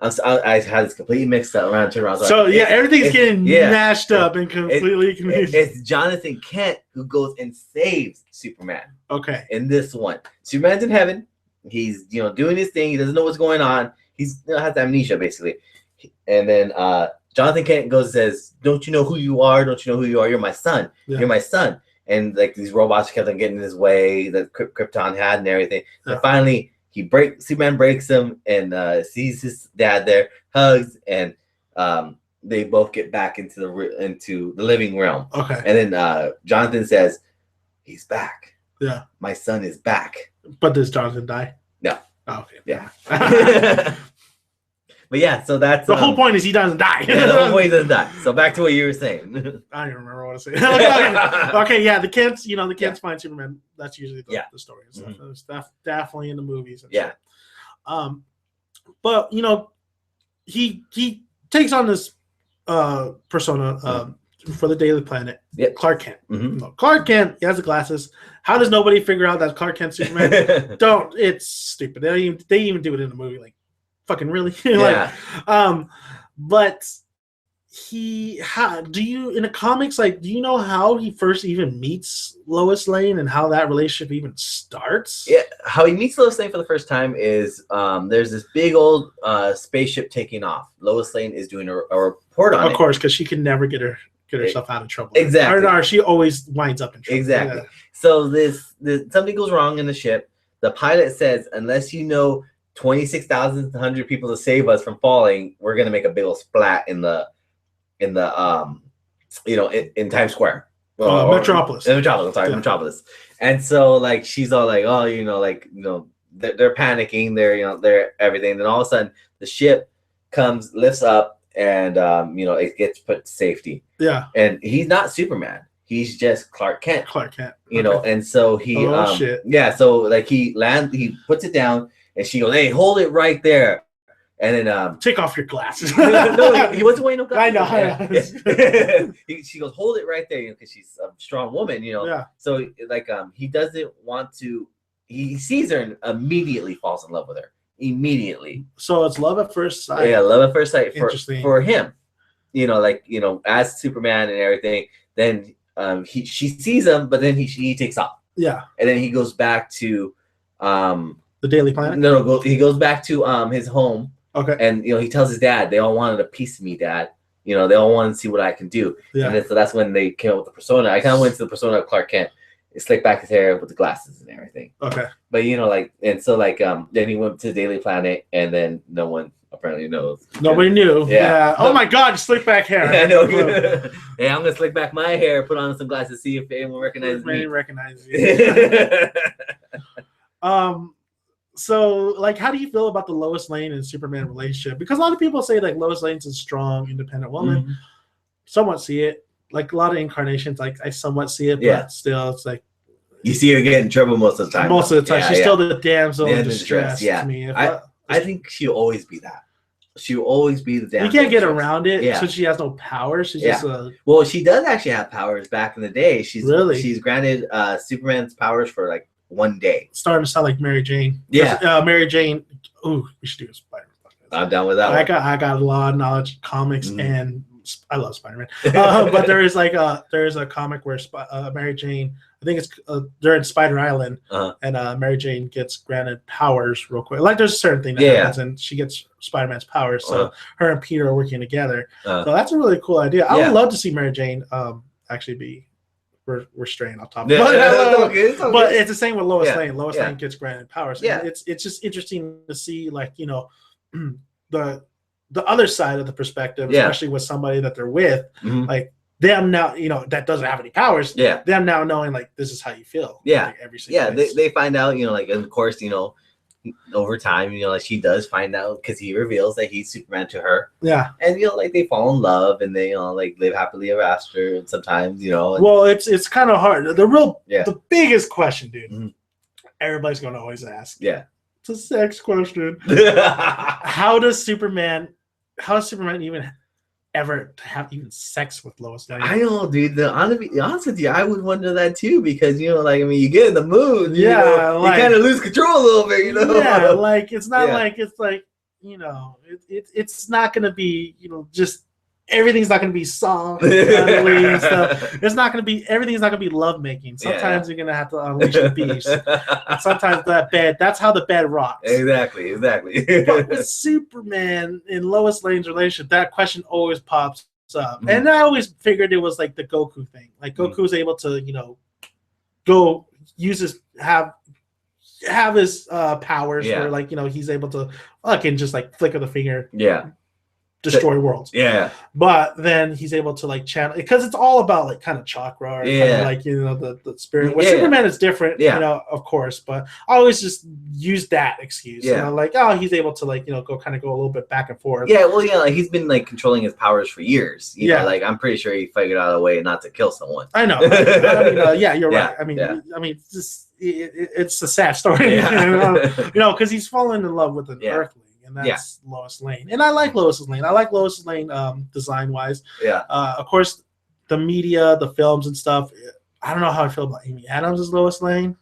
I had this completely mixed up around. So everything's getting mashed up and completely confused. It's Jonathan Kent who goes and saves Superman. Okay. In this one, Superman's in heaven. He's doing his thing. He doesn't know what's going on. He's has amnesia basically. And then Jonathan Kent goes and says, "Don't you know who you are? Don't you know who you are? You're my son. Yeah. You're my son." And like these robots kept on getting in his way that Krypton had and everything. Yeah. And finally, Superman breaks him and sees his dad there, hugs, and they both get back into the living realm. Okay. And then Jonathan says, "He's back. Yeah. My son is back." But does Jonathan die? No. Oh, okay. Yeah. But yeah, so that's the whole point is he doesn't die. Yeah, the whole point, he doesn't die. So back to what you were saying. I don't even remember what I was saying. Okay, yeah, the Kents, the Kents find Superman. That's usually the story. So it's definitely in the movies. And stuff. But he takes on this persona for the Daily Planet. Yep. Clark Kent. Clark Kent. He has the glasses. How does nobody figure out that Clark Kent's Superman? It's stupid. They even do it in the movie. Like, fucking really? But do you in the comics, do you know how he first even meets Lois Lane and how that relationship even starts? Yeah, how he meets Lois Lane for the first time is there's this big old spaceship taking off. Lois Lane is doing a report on it. Of course, because she can never get herself out of trouble. Exactly. Or she always winds up in trouble. Exactly. Yeah. So this something goes wrong in the ship. The pilot says, unless 26,100 people to save us from falling, we're gonna make a big old splat in in Times Square. Metropolis. Metropolis, sorry, Metropolis. And so she's all like, oh, they're panicking, they're everything. Then all of a sudden the ship lifts up and it gets put to safety. Yeah. And he's not Superman. He's just Clark Kent. And so he shit. Yeah, so he puts it down and she goes, "Hey, hold it right there." And then take off your glasses. No, he wasn't wearing no glasses. I know. She goes, "Hold it right there," because she's a strong woman, Yeah. So he doesn't want to. He sees her and immediately falls in love with her. Immediately. So it's love at first sight. Yeah, love at first sight for him. as Superman and everything, then she sees him, but then he takes off. Yeah. And then he goes back to the Daily Planet. No, he goes back to his home. Okay. And he tells his dad, they all wanted a piece of me, Dad. They all want to see what I can do. Yeah. And then, so that's when they came up with the persona. I kind of went to the persona of Clark Kent. Slick back his hair with the glasses and everything. Okay. But then he went to the Daily Planet, and then no one apparently knows. Nobody knew. Yeah. Oh my God, slick back hair. I know. Hey, I'm gonna slick back my hair, put on some glasses, see if anyone recognizes me. Recognize you. So, how do you feel about the Lois Lane and Superman relationship? Because a lot of people say Lois Lane's a strong, independent woman. Mm-hmm. Somewhat see it. A lot of incarnations, I somewhat see it, but still, it's you see her get in trouble most of the time. Most of the time, she's still the damsel in distress. To me. I think she'll always be that. She'll always be the damsel. You can't get around it. Yeah. So she has no powers. She's just well, she does actually have powers back in the day. She's granted Superman's powers for 1 day. Starting to sound like Mary Jane. Yeah. Mary Jane. Ooh, we should do a Spider-Man. I'm down with that. I got a lot of knowledge, comics, and I love Spider-Man. But there is a comic where Mary Jane, I think it's they're in Spider Island, and Mary Jane gets granted powers real quick. There's a certain thing that happens, and she gets Spider-Man's powers. So her and Peter are working together. So that's a really cool idea. I would love to see Mary Jane actually be. We're straying off topic. But it's the same with Lois Lane. Lois Lane gets granted powers. Yeah. It's just interesting to see the other side of the perspective, especially with somebody that they're with, them now, that doesn't have any powers. Yeah. Them now knowing this is how you feel. Yeah. Every single day. They find out, and of course, over time, she does find out because he reveals that he's Superman to her. Yeah. And they fall in love and they live happily ever after. And sometimes, well, it's kind of hard. The biggest question, dude. Everybody's gonna always ask. Yeah. It's a sex question. How does Superman even ever have even sex with Lois Lane? I know, dude. To be honest with you, I would wonder that too because you get in the mood. You kind of lose control a little bit. Yeah, it's not it's not gonna be just. Everything's not going to be soft and stuff. Everything's not going to be lovemaking. Sometimes you're going to have to unleash the beast. And sometimes that's how the bed rocks. Exactly. But with Superman and Lois Lane's relationship, that question always pops up. Mm-hmm. And I always figured it was the Goku thing. Goku's able to, go use have his powers where he's able to fucking just flick of the finger. Yeah. Destroy worlds. Yeah. But then he's able to channel because it's all about kind of chakra or the spirit. With Superman is different, of course, but I always just use that excuse. Yeah. He's able to go a little bit back and forth. Yeah, well, he's been controlling his powers for years. You know, I'm pretty sure he figured out a way not to kill someone. I know. You're right. I mean, it's a sad story. Because he's fallen in love with an earthling. And that's Lois Lane. And I like Lois Lane. I like Lois Lane design-wise. Yeah. Of course, the media, the films and stuff, I don't know how I feel about Amy Adams as Lois Lane.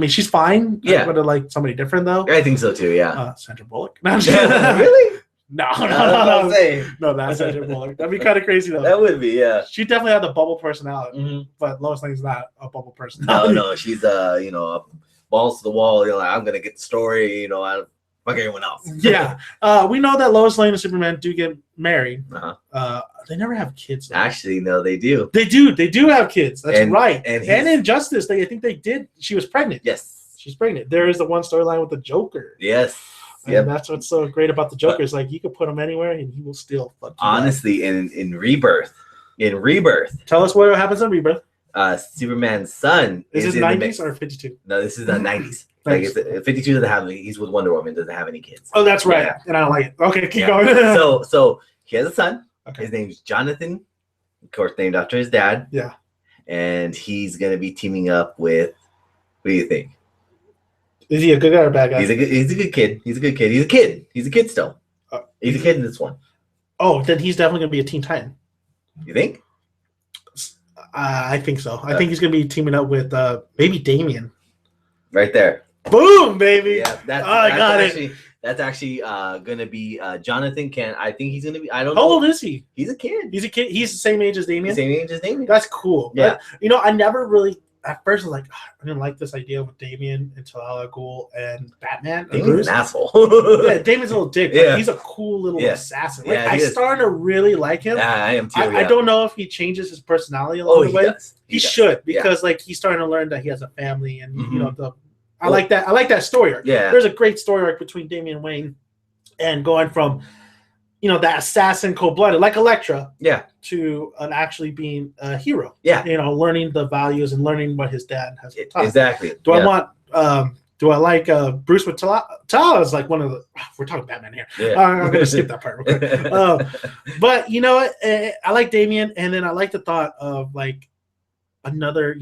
She's fine. Yeah. I would have liked somebody different, though. I think so, too, yeah. Sandra Bullock. Really? No, not Sandra Bullock. That'd be kind of crazy, though. That would be, yeah. She definitely had the bubble personality, but Lois Lane's not a bubble personality. No, she's, balls to the wall. I'm going to get the story, like everyone else. Yeah. We know that Lois Lane and Superman do get married. They never have kids, though. Actually, no, they do. They do have kids. That's right. And in Justice, I think they did. She was pregnant. Yes. She's pregnant. There is the one storyline with the Joker. Yes. And that's what's so great about the Joker. Is you could put him anywhere and he will still fuck you honestly, in Rebirth. Tell us what happens in Rebirth. Superman's son is it 90s or 52? No, this is the 90s. 52 doesn't have any. He's with Wonder Woman. Doesn't have any kids. Oh, that's right. Yeah. And I don't like it. Okay, keep going. so he has a son. Okay. His name's Jonathan. Of course, named after his dad. Yeah. And he's gonna be teaming up with. What do you think? Is he a good guy or a bad guy? He's a good kid. He's a kid still. He's a kid in this one. Oh, then he's definitely gonna be a Teen Titan. You think? I think so. I think he's gonna be teaming up with maybe Damian. Right there. Boom, baby! Yeah, I got it. That's actually gonna be Jonathan Kent. I think he's gonna be. I don't How know. old is he? He's a kid. He's a kid. He's the same age as Damien. Same age as Damien. That's cool. Yeah. But, I never really at first was like, I didn't like this idea with Damien and Al Ghul and Batman. And Damien's Bruce. an asshole. Yeah, Damien's a little dick, but he's a cool little assassin. Like, I started to really like him. Yeah, I am too. I don't know if he changes his personality along the way. Does. He should, because like he's starting to learn that he has a family, and I like that. I like that story arc. Yeah, there's a great story arc between Damian Wayne and going from that assassin cold-blooded like Elektra, to an actually being a hero. Yeah, learning the values and learning what his dad has taught. Exactly. Do I like Bruce with T'Challa is like one of the. We're talking Batman here. Yeah. I'm gonna skip that part real quick. But I like Damien, and then I like the thought of like another.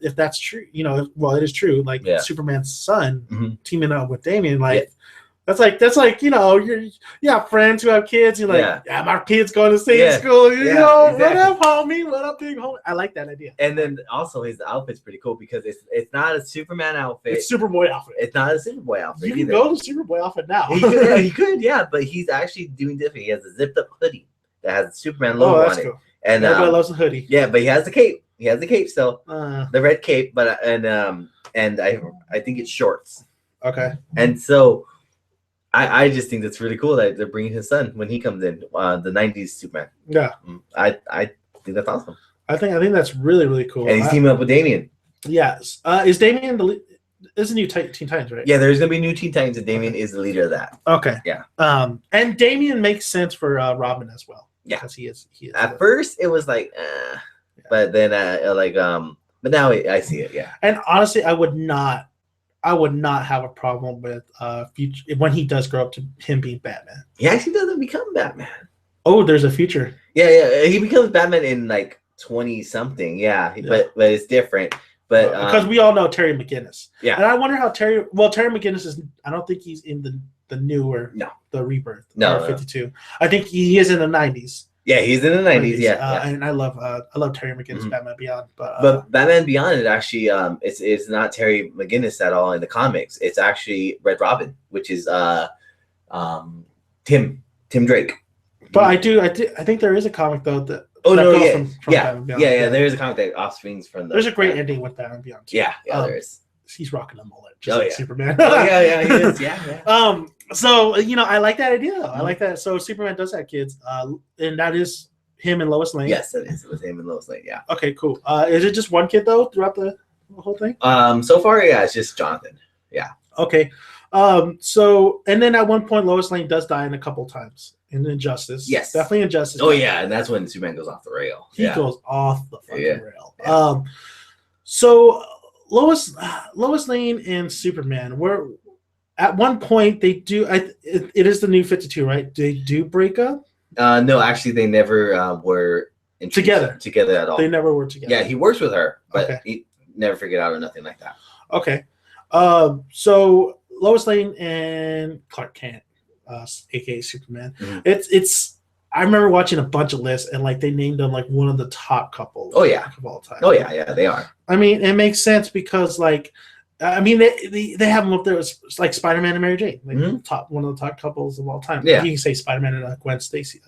If that's true, it is true. Like Superman's son teaming up with Damien, like. Yeah. That's like you have friends who have kids. You're like, my kid's going to same school. Exactly. What up, homie? What up, big homie? I like that idea. And then also his outfit's pretty cool because it's not a Superman outfit. It's Superboy outfit. It's not a Superboy outfit. You can go to Superboy outfit now. He could, but he's actually doing different. He has a zipped up hoodie that has the Superman logo on it. Cool. And everybody loves the hoodie. Yeah, but he has the cape. He has the cape still, the red cape. But and I think it's shorts. Okay. And so. I just think that's really cool that they're bringing his son when he comes in, the 90s Superman. Yeah. I think that's awesome. I think that's really, really cool. And he's teaming up with Damien. Yes. Is Damien there's a new Teen Titans, right? Yeah, there's going to be new Teen Titans, and Damien is the leader of that. Okay. Yeah. And Damien makes sense for Robin as well. Yeah. Because he is. At first, it was like, but then but now I see it, yeah. And honestly, I would not have a problem with future when he does grow up to him being Batman. He actually doesn't become Batman. Oh, there's a future. Yeah. He becomes Batman in like 20 something. Yeah. But it's different. But because we all know Terry McGinnis. Yeah. And I wonder how Terry McGinnis is. I don't think he's in the newer. No. The Rebirth. No. 52. I think he is in the 90s. Yeah, he's in the 90s. Yeah. And I love Terry McGinnis Batman Beyond, but Batman Beyond is actually it's not Terry McGinnis at all in the comics. It's actually Red Robin, which is Tim Drake. But I think there is a comic though that. There is a comic that offsprings from the. There's a great ending with Batman Beyond. Yeah, there is. He's rocking a mullet, just like Superman. He is. Yeah. So I like that idea. I like that. So Superman does have kids, and that is him and Lois Lane. Yes, it is. It was him and Lois Lane. Yeah. Okay, cool. Is it just one kid though throughout the whole thing? So far, it's just Jonathan. Yeah. Okay. So and then at one point, Lois Lane does die a couple times in Injustice. Yes, definitely Injustice. Oh yeah, and that's when Superman goes off the rail. He goes off the fucking rail. Yeah. So Lois Lane and Superman were. At one point, they do. It is the New 52, right? They do break up. No, actually, they never were together at all. They never were together. Yeah, he works with her, but he never figured out or nothing like that. Okay. So Lois Lane and Clark Kent, aka Superman. Mm-hmm. It's. I remember watching a bunch of lists and like they named them like one of the top couples. Oh yeah, of all time. Oh yeah, they are. I mean, it makes sense because like. I mean, they have them up there. It's like Spider-Man and Mary Jane, like one of the top couples of all time. Yeah, you can say Spider-Man and Gwen Stacy.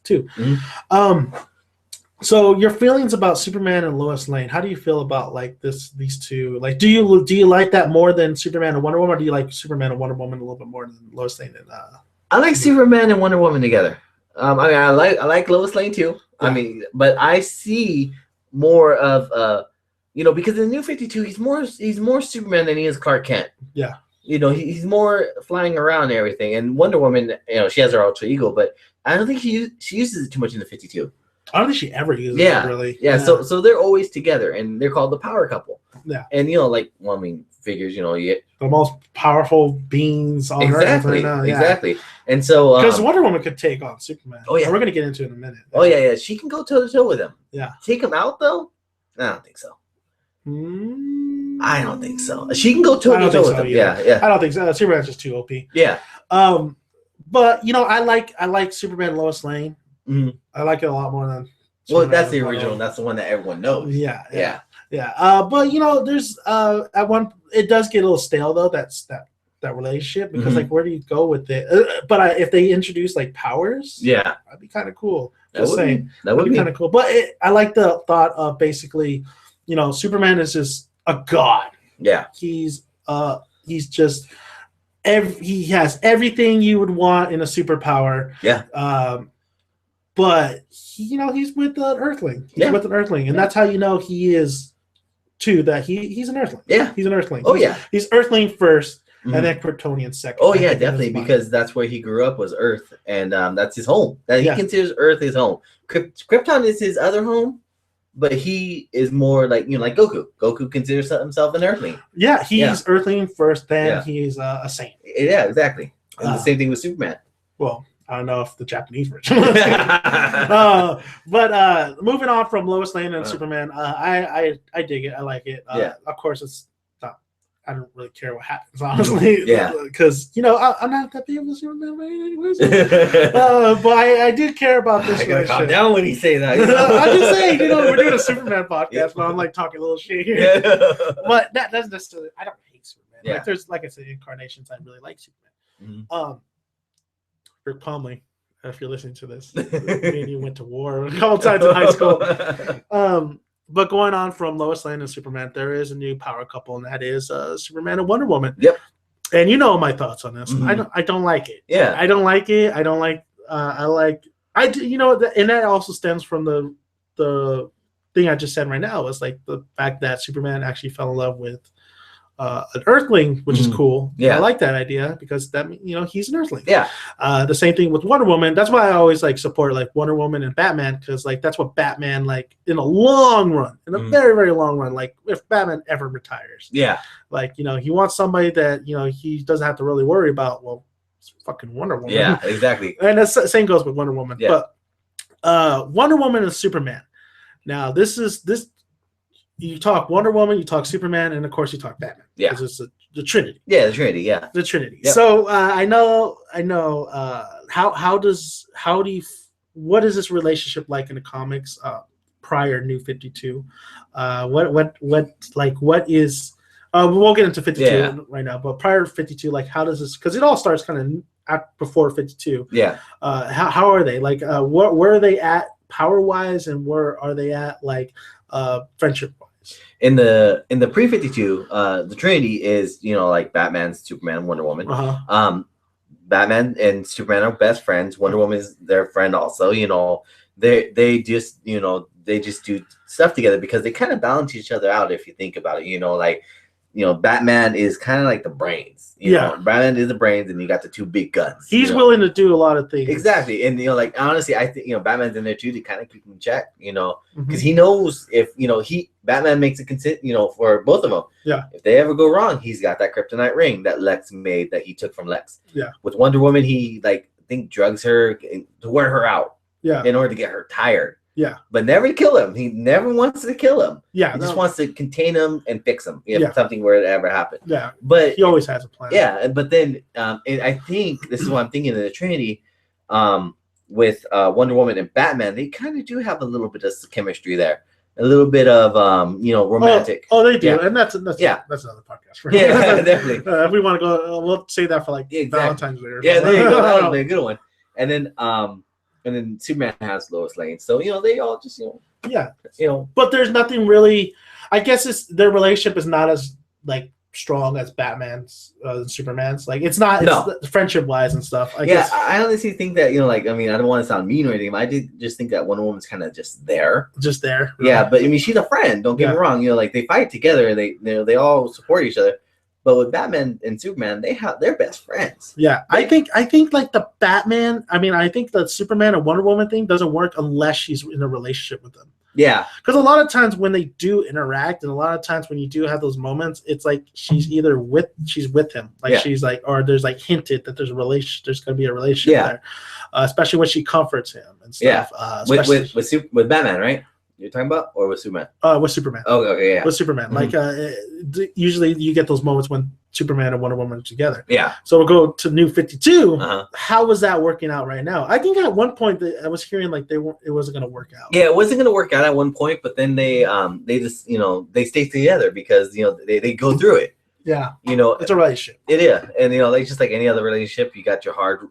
Too. Mm-hmm. So your feelings about Superman and Lois Lane? How do you feel about like these two? Like, do you like that more than Superman and Wonder Woman, or do you like Superman and Wonder Woman a little bit more than Lois Lane and? I like Superman and Wonder Woman together. I mean, I like Lois Lane too. Yeah. I mean, but I see more of because in the New 52, he's more Superman than he is Clark Kent. Yeah. He's more flying around and everything. And Wonder Woman, she has her alter ego, but I don't think she uses it too much in the 52. I don't think she ever uses it really. Yeah. So they're always together, and they're called the power couple. Yeah. And figures, the most powerful beings on Earth right now. Yeah. Exactly. And so because Wonder Woman could take on Superman. Oh yeah. We're gonna get into it in a minute. Oh yeah. She can go toe to toe with him. Yeah. Take him out though? I don't think so. I don't think so. She can go toe to toe with him. Yeah. I don't think so. Superman's just too OP. Yeah. But I like Superman and Lois Lane. Mm-hmm. I like it a lot more than. Superman. That's the original. That's the one that everyone knows. Yeah. But there's at one. It does get a little stale though. That that relationship because Mhm. like where do you go with it? But if they introduce like powers, Yeah, that'd be kind of cool. that Just would saying, be that would be be. kind of cool. But I like the thought of basically, you know, Superman is just a god. Yeah, He's just he has everything you would want in a superpower. yeah, But he, you know, he's with an Earthling. He's Yeah. with an Earthling, and that's how you know he is too. That he's an Earthling. yeah. He's an Earthling. Oh he's, yeah. he's Earthling first, Mhm. and then Kryptonian second. Oh I yeah, think, in his definitely, mind. because that's where he grew up was Earth, and that's his home. That he Yeah. considers Earth his home. Krypton is his other home, but he is more like, you know, like Goku. Goku considers himself an Earthling. Yeah, he's Earthling first, then Yeah. he's a Saint. Yeah, exactly. And the same thing with Superman. Well, I don't know if the Japanese version. But moving on from Lois Lane and Superman, I dig it. I like it. Yeah. Of course, it's not. I don't really care what happens, honestly. Yeah. Because you know I'm not that big of a Superman fan anyways. But I do care about this. I gotta calm relationship. down when you say that. I'm just saying, you know, we're doing a Superman podcast, but I'm like talking a little shit here. But that doesn't necessarily. I don't hate Superman. Yeah. Like there's, like I said, incarnations I really like Superman. Mhm. Rick Palmley, if you're listening to this, me and you went to war a couple times in high school. But going on from Lois Lane and Superman, there is a new power couple, and that is Superman and Wonder Woman. Yep. And you know my thoughts on this. Mhm. I don't like it. Yeah. I don't like it. I don't like. You know, and that also stems from the thing I just said right now. Is like the fact that Superman actually fell in love with an Earthling, which is cool. Yeah. I like that idea because that, you know, he's an Earthling. Yeah. The same thing with Wonder Woman. That's why I always like support like Wonder Woman and Batman, because like that's what Batman, like in a long run, in a very, very long run, like if Batman ever retires, Yeah. like, you know, he wants somebody that, you know, he doesn't have to really worry about. Well, it's fucking Wonder Woman. Yeah, exactly. And the same goes with Wonder Woman. Yeah. But Wonder Woman and Superman. Now this. You talk Wonder Woman, you talk Superman, and of course you talk Batman. Yeah. Because it's the Trinity. Yeah, the Trinity. Yeah. The Trinity. Yep. So I know. What is this relationship like in the comics prior New 52? What is? We won't get into 52 right now, but prior to 52, like how does this? Because it all starts kind of before 52. Yeah. How are they? Like where are they at power wise, and where are they at like friendship wise? In the pre-52, the Trinity is, you know, like Batman, Superman, Wonder Woman. Batman and Superman are best friends. Wonder Woman is their friend also. You know, they just do stuff together because they kind of balance each other out if you think about it. You know, like, you know, Batman is kind of like the brains. You know, Batman is the brains, and you got the two big guns. He's willing to do a lot of things. Exactly, and you know, like honestly, I think, you know, Batman's in there too to kind of keep him in check. You know, because he knows if, you know, Batman makes a consent, you know, for both of them. Yeah. If they ever go wrong, he's got that kryptonite ring that Lex made, that he took from Lex. Yeah. With Wonder Woman, he like drugs her to wear her out. Yeah. In order to get her tired. Yeah. But never to kill him. He never wants to kill him. Yeah. He just wants to contain him and fix him if something were to ever happen. Yeah. But he always has a plan. Yeah. But then and I think this is what I'm thinking in the Trinity, with Wonder Woman and Batman, they kind of do have a little bit of chemistry there. A little bit of you know, romantic. Oh, they do, and that's another podcast. Yeah, definitely. If we want to go, we'll say that for like Valentine's Day. Yeah, there you go. That would be a good one. And then Superman has Lois Lane, so you know, they all just, you know, But there's nothing really. I guess their relationship is not as like strong as Batman's and Superman's. Like it's not. It's friendship wise and stuff. I guess. I honestly think that, you know, like, I mean, I don't want to sound mean or anything, but I did just think that Wonder Woman's kind of just there. Just there. Yeah, but I mean, she's a friend. Don't get me wrong. You know, like they fight together. They all support each other. But with Batman and Superman, they're best friends. Yeah, I think like the Batman. I mean, I think the Superman and Wonder Woman thing doesn't work unless she's in a relationship with them. Yeah, because a lot of times when they do interact, and a lot of times when you do have those moments, it's like she's with him, like she's like, or there's like hinted that there's going to be a relationship there, especially when she comforts him and stuff. Yeah, with Batman, right? You're talking about, or with Superman? With Superman. Oh, okay, yeah. With Superman, like usually you get those moments when Superman and Wonder Woman are together. Yeah. So we'll go to New 52. How was that working out right now? I think at one point I was hearing like it wasn't going to work out. Yeah, it wasn't going to work out at one point, but then they just, you know, they stay together because, you know, they go through it. Yeah, you know, it's a relationship. It is, and you know, like just like any other relationship, you got your hard,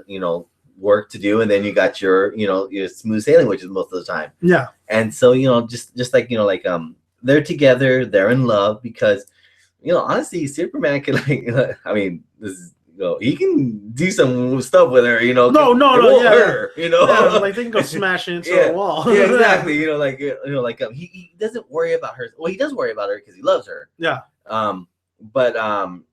you know, work to do, and then you got your smooth sailing, which is most of the time. Yeah, and so you know, just like you know, like they're together, they're in love because you know, honestly, Superman can like, I mean, this is. You know, he can do some stuff with her, you know. No, it won't hurt her, you know. Yeah, like they can go smash into a wall. Yeah, exactly. You know, like he doesn't worry about her. Well, he does worry about her because he loves her. Yeah. But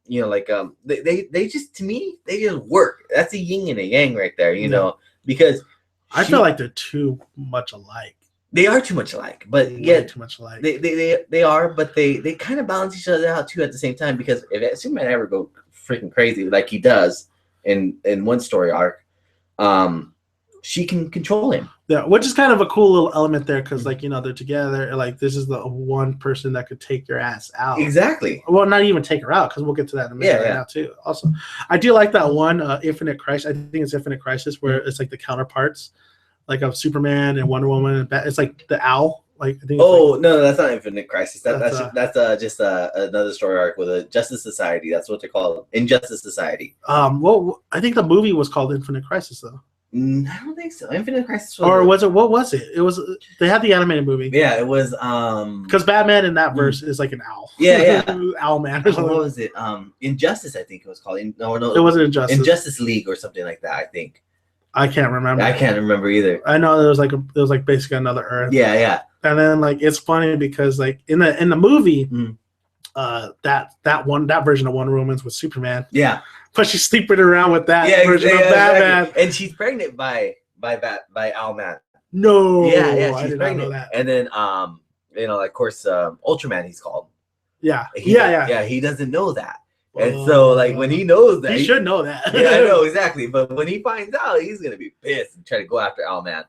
you know, like they just, to me, they just work. That's a yin and a yang right there, you know, because I feel like they're too much alike. They are too much alike, but yet too much alike. They are, but they kind of balance each other out too at the same time, because if Superman ever go freaking crazy like he does in one story arc, she can control him. Yeah, which is kind of a cool little element there, because like, you know, they're together. Like, this is the one person that could take your ass out. Exactly. Well, not even take her out, because we'll get to that in a minute now too. Also, I do like that one, Infinite Crisis. I think it's Infinite Crisis, where it's like the counterparts, like of Superman and Wonder Woman. And it's like the Owl. Like, I think. No, that's not Infinite Crisis. That's just another story arc with a Justice Society. That's what they call it, Injustice Society. Well, I think the movie was called Infinite Crisis, though. I don't think so. Infinite Crisis was it? What was it? It was. They had the animated movie. Yeah, it was. Because Batman in that verse is like an owl. Yeah. Owl man. What was it? Injustice, I think it was called. No, it wasn't Injustice. Injustice League or something like that, I think. I can't remember. I can't remember either. I know there was like basically another Earth. Yeah. And then like it's funny because like in the movie, that version of Wonder Woman's with Superman. Yeah. But she's sleeping around with that version of Batman. Exactly. And she's pregnant by Owlman. No. Yeah, she's pregnant. Not know that. And then you know, of course, Ultraman he's called. Yeah. Yeah, he doesn't know that. And so like when he knows that, he should know that. Yeah, I know exactly. But when he finds out, he's gonna be pissed and try to go after Owlman.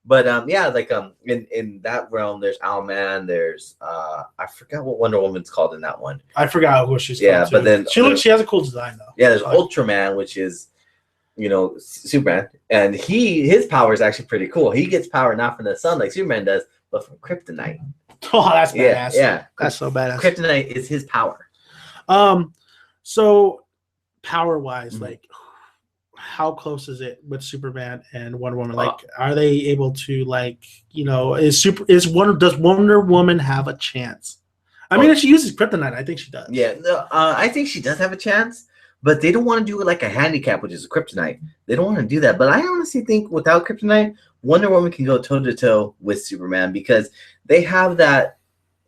But yeah, like in that realm, there's Owlman. There's I forgot what Wonder Woman's called in that one. I forgot what she's called. Yeah, but then she has a cool design though. Yeah, there's Ultraman, which is, you know, Superman, and his power is actually pretty cool. He gets power not from the sun like Superman does, but from kryptonite. Oh, that's badass. Yeah, that's so badass. Kryptonite is his power. So power wise, like, how close is it with Superman and Wonder Woman? Like, are they able to, like, you know, does Wonder Woman have a chance? I mean, if she uses kryptonite, I think she does. Yeah, no, I think she does have a chance, but they don't want to do it like a handicap, which is a kryptonite. They don't want to do that. But I honestly think without kryptonite, Wonder Woman can go toe to toe with Superman, because they have that,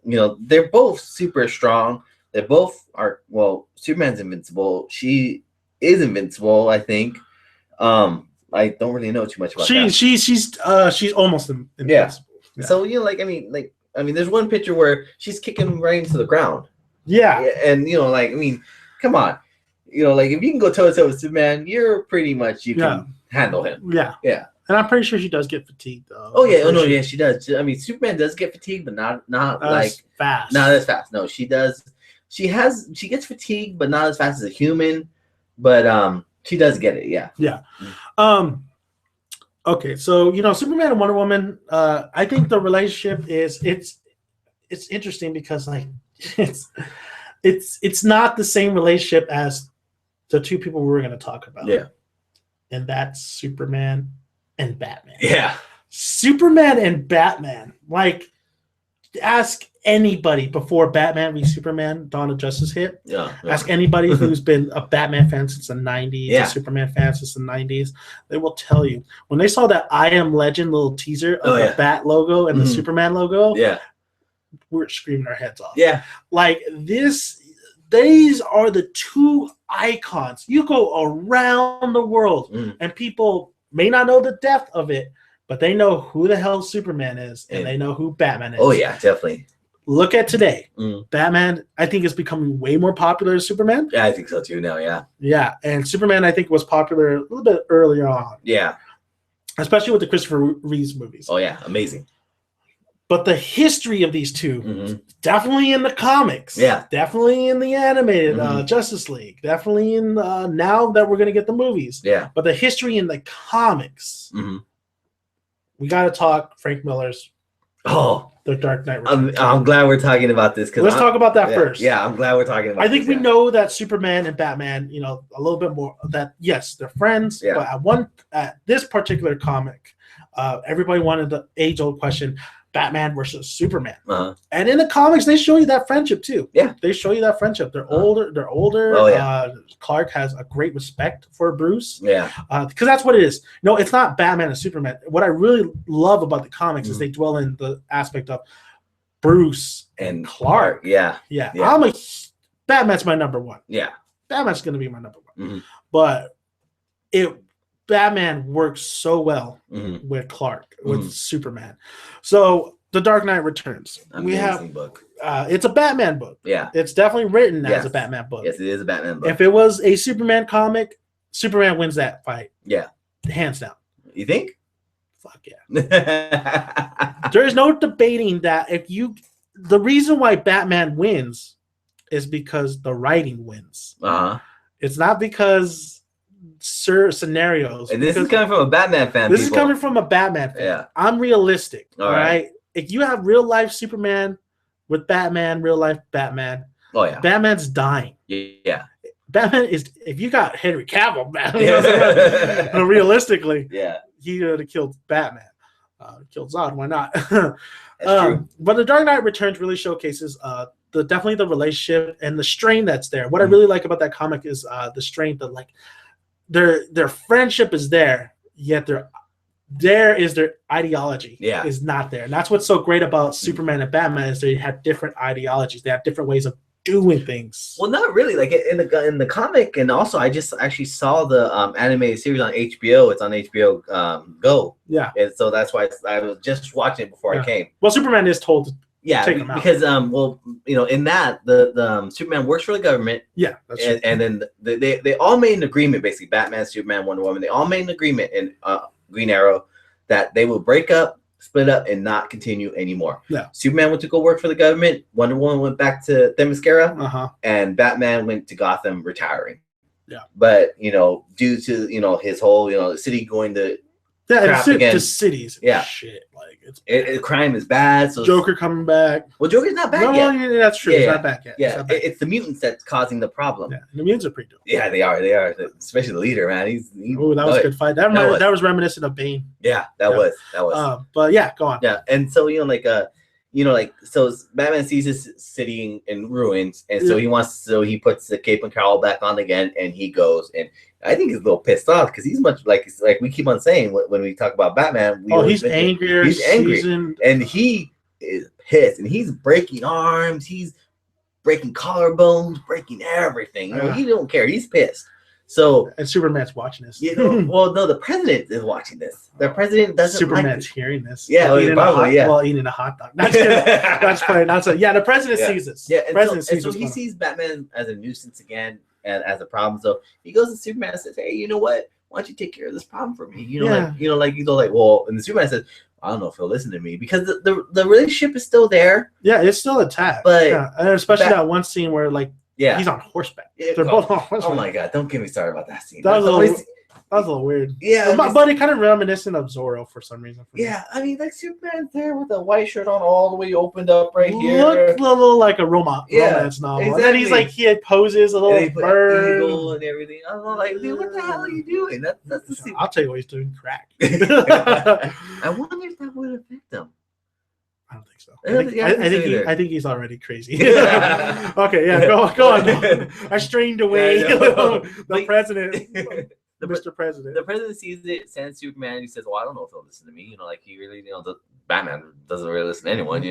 you know, they're both super strong. They both are, well, Superman's invincible. She is invincible, I think. I don't really know too much about that. She's almost invincible. Yeah. So, you know, like, I mean, there's one picture where she's kicking right into the ground. Yeah. And, you know, like, I mean, come on. You know, like, if you can go toe to toe with Superman, you're pretty much, you can handle him. Yeah. Yeah. And I'm pretty sure she does get fatigued, though. Oh, yeah. Oh, no, yeah, she does. I mean, Superman does get fatigued, but not like fast. Not as fast. No, she does. She gets fatigued, but not as fast as a human. But she does get it. Yeah. Yeah. Okay, so, you know, Superman and Wonder Woman, I think the relationship is it's interesting because, like, it's not the same relationship as the two people we were going to talk about. Yeah. And that's Superman and Batman. Yeah. Superman and Batman. Like, ask anybody before Batman v Superman, Dawn of Justice hit. Yeah. Ask anybody who's been a Batman fan since the 90s, a Superman fan since the 90s. They will tell you. When they saw that I Am Legend little teaser of the Bat logo and the Superman logo, we're screaming our heads off. Yeah. Like, these are the two icons. You go around the world and people may not know the depth of it, but they know who the hell Superman is and they know who Batman is. Oh, yeah, definitely. Look at today. Batman, I think, is becoming way more popular than Superman. Yeah, I think so too now, yeah. Yeah, and Superman, I think, was popular a little bit earlier on. Yeah. Especially with the Christopher Reeves movies. Oh, yeah, amazing. But the history of these two, definitely in the comics. Yeah. Definitely in the animated Justice League. Definitely in now that we're going to get the movies. Yeah. But the history in the comics, we got to talk Frank Miller's Oh, The Dark Knight Returns. I'm glad we're talking about this Let's talk about that first. Yeah, I'm glad we're talking about. I think we know that Superman and Batman, you know, a little bit more. That yes, they're friends, but at this particular comic, everybody wanted the age-old question: Batman versus Superman. And in the comics, they show you that friendship too. Yeah, they show you that friendship. They're older. They're older. Oh, yeah. Clark has a great respect for Bruce. Yeah, because that's what it is. No, it's not Batman and Superman. What I really love about the comics is they dwell in the aspect of Bruce and Clark. Yeah. Batman's my number one. Yeah, Batman's gonna be my number one. But Batman works so well with Clark, with Superman. So The Dark Knight Returns. We have book. It's a Batman book. Yeah, it's definitely written as a Batman book. Yes, it is a Batman book. If it was a Superman comic, Superman wins that fight. Yeah, hands down. You think? Fuck yeah. There's no debating that. The reason why Batman wins is because the writing wins. It's not because scenarios. And this is coming from a Batman fan. This is coming from a Batman fan. Yeah. I'm realistic. All right. If you have real life Superman with Batman, real life Batman. Oh yeah. Batman's dying. Yeah. Batman is. If you got Henry Cavill, Batman, realistically, he would have killed Batman. Killed Zod. Why not? But The Dark Knight Returns really showcases definitely the relationship and the strain that's there. What I really like about that comic is the strain that like their friendship is there, yet their ideology is not there. And that's what's so great about Superman and Batman is they have different ideologies. They have different ways of doing things. Well, not really. Like in the comic, and also I just actually saw the animated series on HBO. It's on HBO Go. Yeah, and so that's why I was just watching it before I came. Well, Superman is told to take him out. Because well, you know, in that the Superman works for the government. Yeah, that's true. And then they all made an agreement. Basically, Batman, Superman, Wonder Woman. They all made an agreement in Green Arrow that they will break up, split up, and not continue anymore. Yeah. Superman went to go work for the government. Wonder Woman went back to Themyscira, and Batman went to Gotham, retiring. Yeah. But you know, due to his whole city going to the cities. Yeah. Shit, like crime is bad. So Joker coming back. Well, Joker's not back yet. No, that's true. It's not back yet. Yeah. It's the mutants that's causing the problem. Yeah. The mutants are pretty dope. Yeah, they are. Especially the leader, man. Oh, that was a good fight. That was reminiscent of Bane. Yeah, that was. But yeah, go on. Yeah, and so so Batman sees his city in ruins, and so he puts the cape and cowl back on again, and he goes, and I think he's a little pissed off because he's much like we keep on saying when we talk about Batman. He's angry. He's angry, and he is pissed, and he's breaking arms, he's breaking collarbones, breaking everything. He don't care. He's pissed. So and Superman's watching this. Well, no, the president is watching this. The president doesn't. Superman's hearing this. Yeah, while eating a hot dog. That's funny. The president sees this. Yeah, so he sees Batman as a nuisance again and as a problem. So he goes to Superman and says, "Hey, you know what? Why don't you take care of this problem for me?" Well, and the Superman says, "I don't know if he'll listen to me," because the relationship is still there. Yeah, it's still attached. But and especially that one scene where he's on horseback. They're both on horseback. Oh my god! Don't get me started about that scene. That was a little weird. Yeah, but it kind of reminiscent of Zorro for some reason. I mean, like Superman's there with a white shirt on, all the way opened up right here. Looked a little like a romance novel. Exactly. And then he's like, he poses a little bird and everything. I'm like, dude, what the hell are you doing? That's the scene. I'll tell you what he's doing. Crack. I wonder if that would affect him. I don't think so. I think he's already crazy. Okay, yeah, go on. I strained away the president, Mr. President. The president sees it, sends Superman. He says, "Well, I don't know if he'll listen to me. He really, the Batman doesn't really listen to anyone.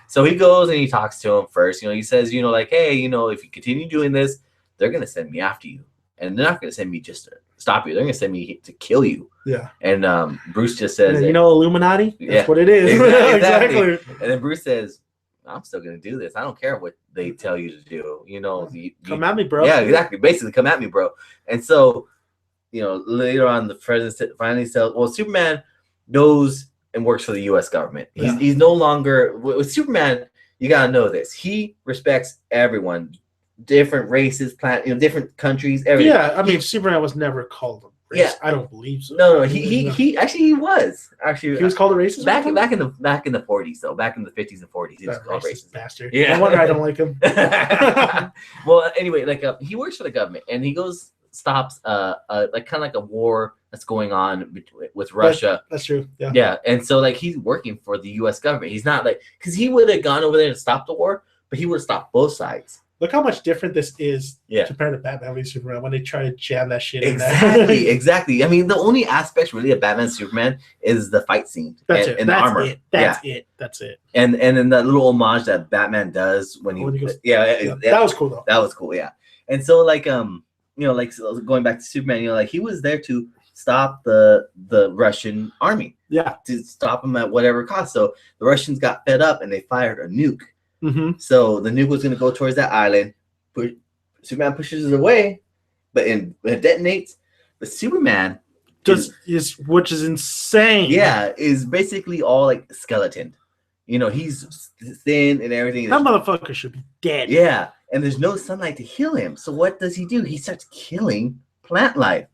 So he goes and he talks to him first. He says, hey, if you continue doing this, they're gonna send me after you, and they're not gonna send me just to stop you. They're gonna send me to kill you." Yeah. And Bruce just says, Illuminati? That's what it is. Exactly. And then Bruce says, "I'm still going to do this. I don't care what they tell you to do. Come at me, bro." Yeah, exactly. Basically, come at me, bro. And so, later on, the president finally says, well, Superman knows and works for the U.S. government. He's no longer, with Superman, you got to know this. He respects everyone. Different races, different countries, everything. Yeah, I mean, Superman was never called a race. Yeah. I don't believe so. No, he actually he was He was called a racist back in the 40s though. Back in the 50s and 40s, he was called racist bastard. Yeah. No wonder I don't like him. Well, anyway, like he works for the government, and he stops like kind of like a war that's going on with Russia. That's true. Yeah. Yeah, and so like he's working for the U.S. government. He's not like because he would have gone over there to stop the war, but he would have stopped both sides. Look how much different this is compared to Batman v Superman when they try to jam that shit in there. Exactly. Exactly. I mean, the only aspect really of Batman Superman is the fight scene and the armor. That's it. And then that little homage that Batman does when he goes, that was cool though. That was cool, yeah. And so like like going back to Superman, like he was there to stop the Russian army. Yeah. To stop them at whatever cost. So the Russians got fed up and they fired a nuke. Mm-hmm. So the nuke was going to go towards that island. Superman pushes it away, but it detonates. But Superman which is insane. Yeah, is basically all like skeleton. He's thin and everything. That motherfucker should be dead. Yeah, and there's no sunlight to heal him. So what does he do? He starts killing plant life.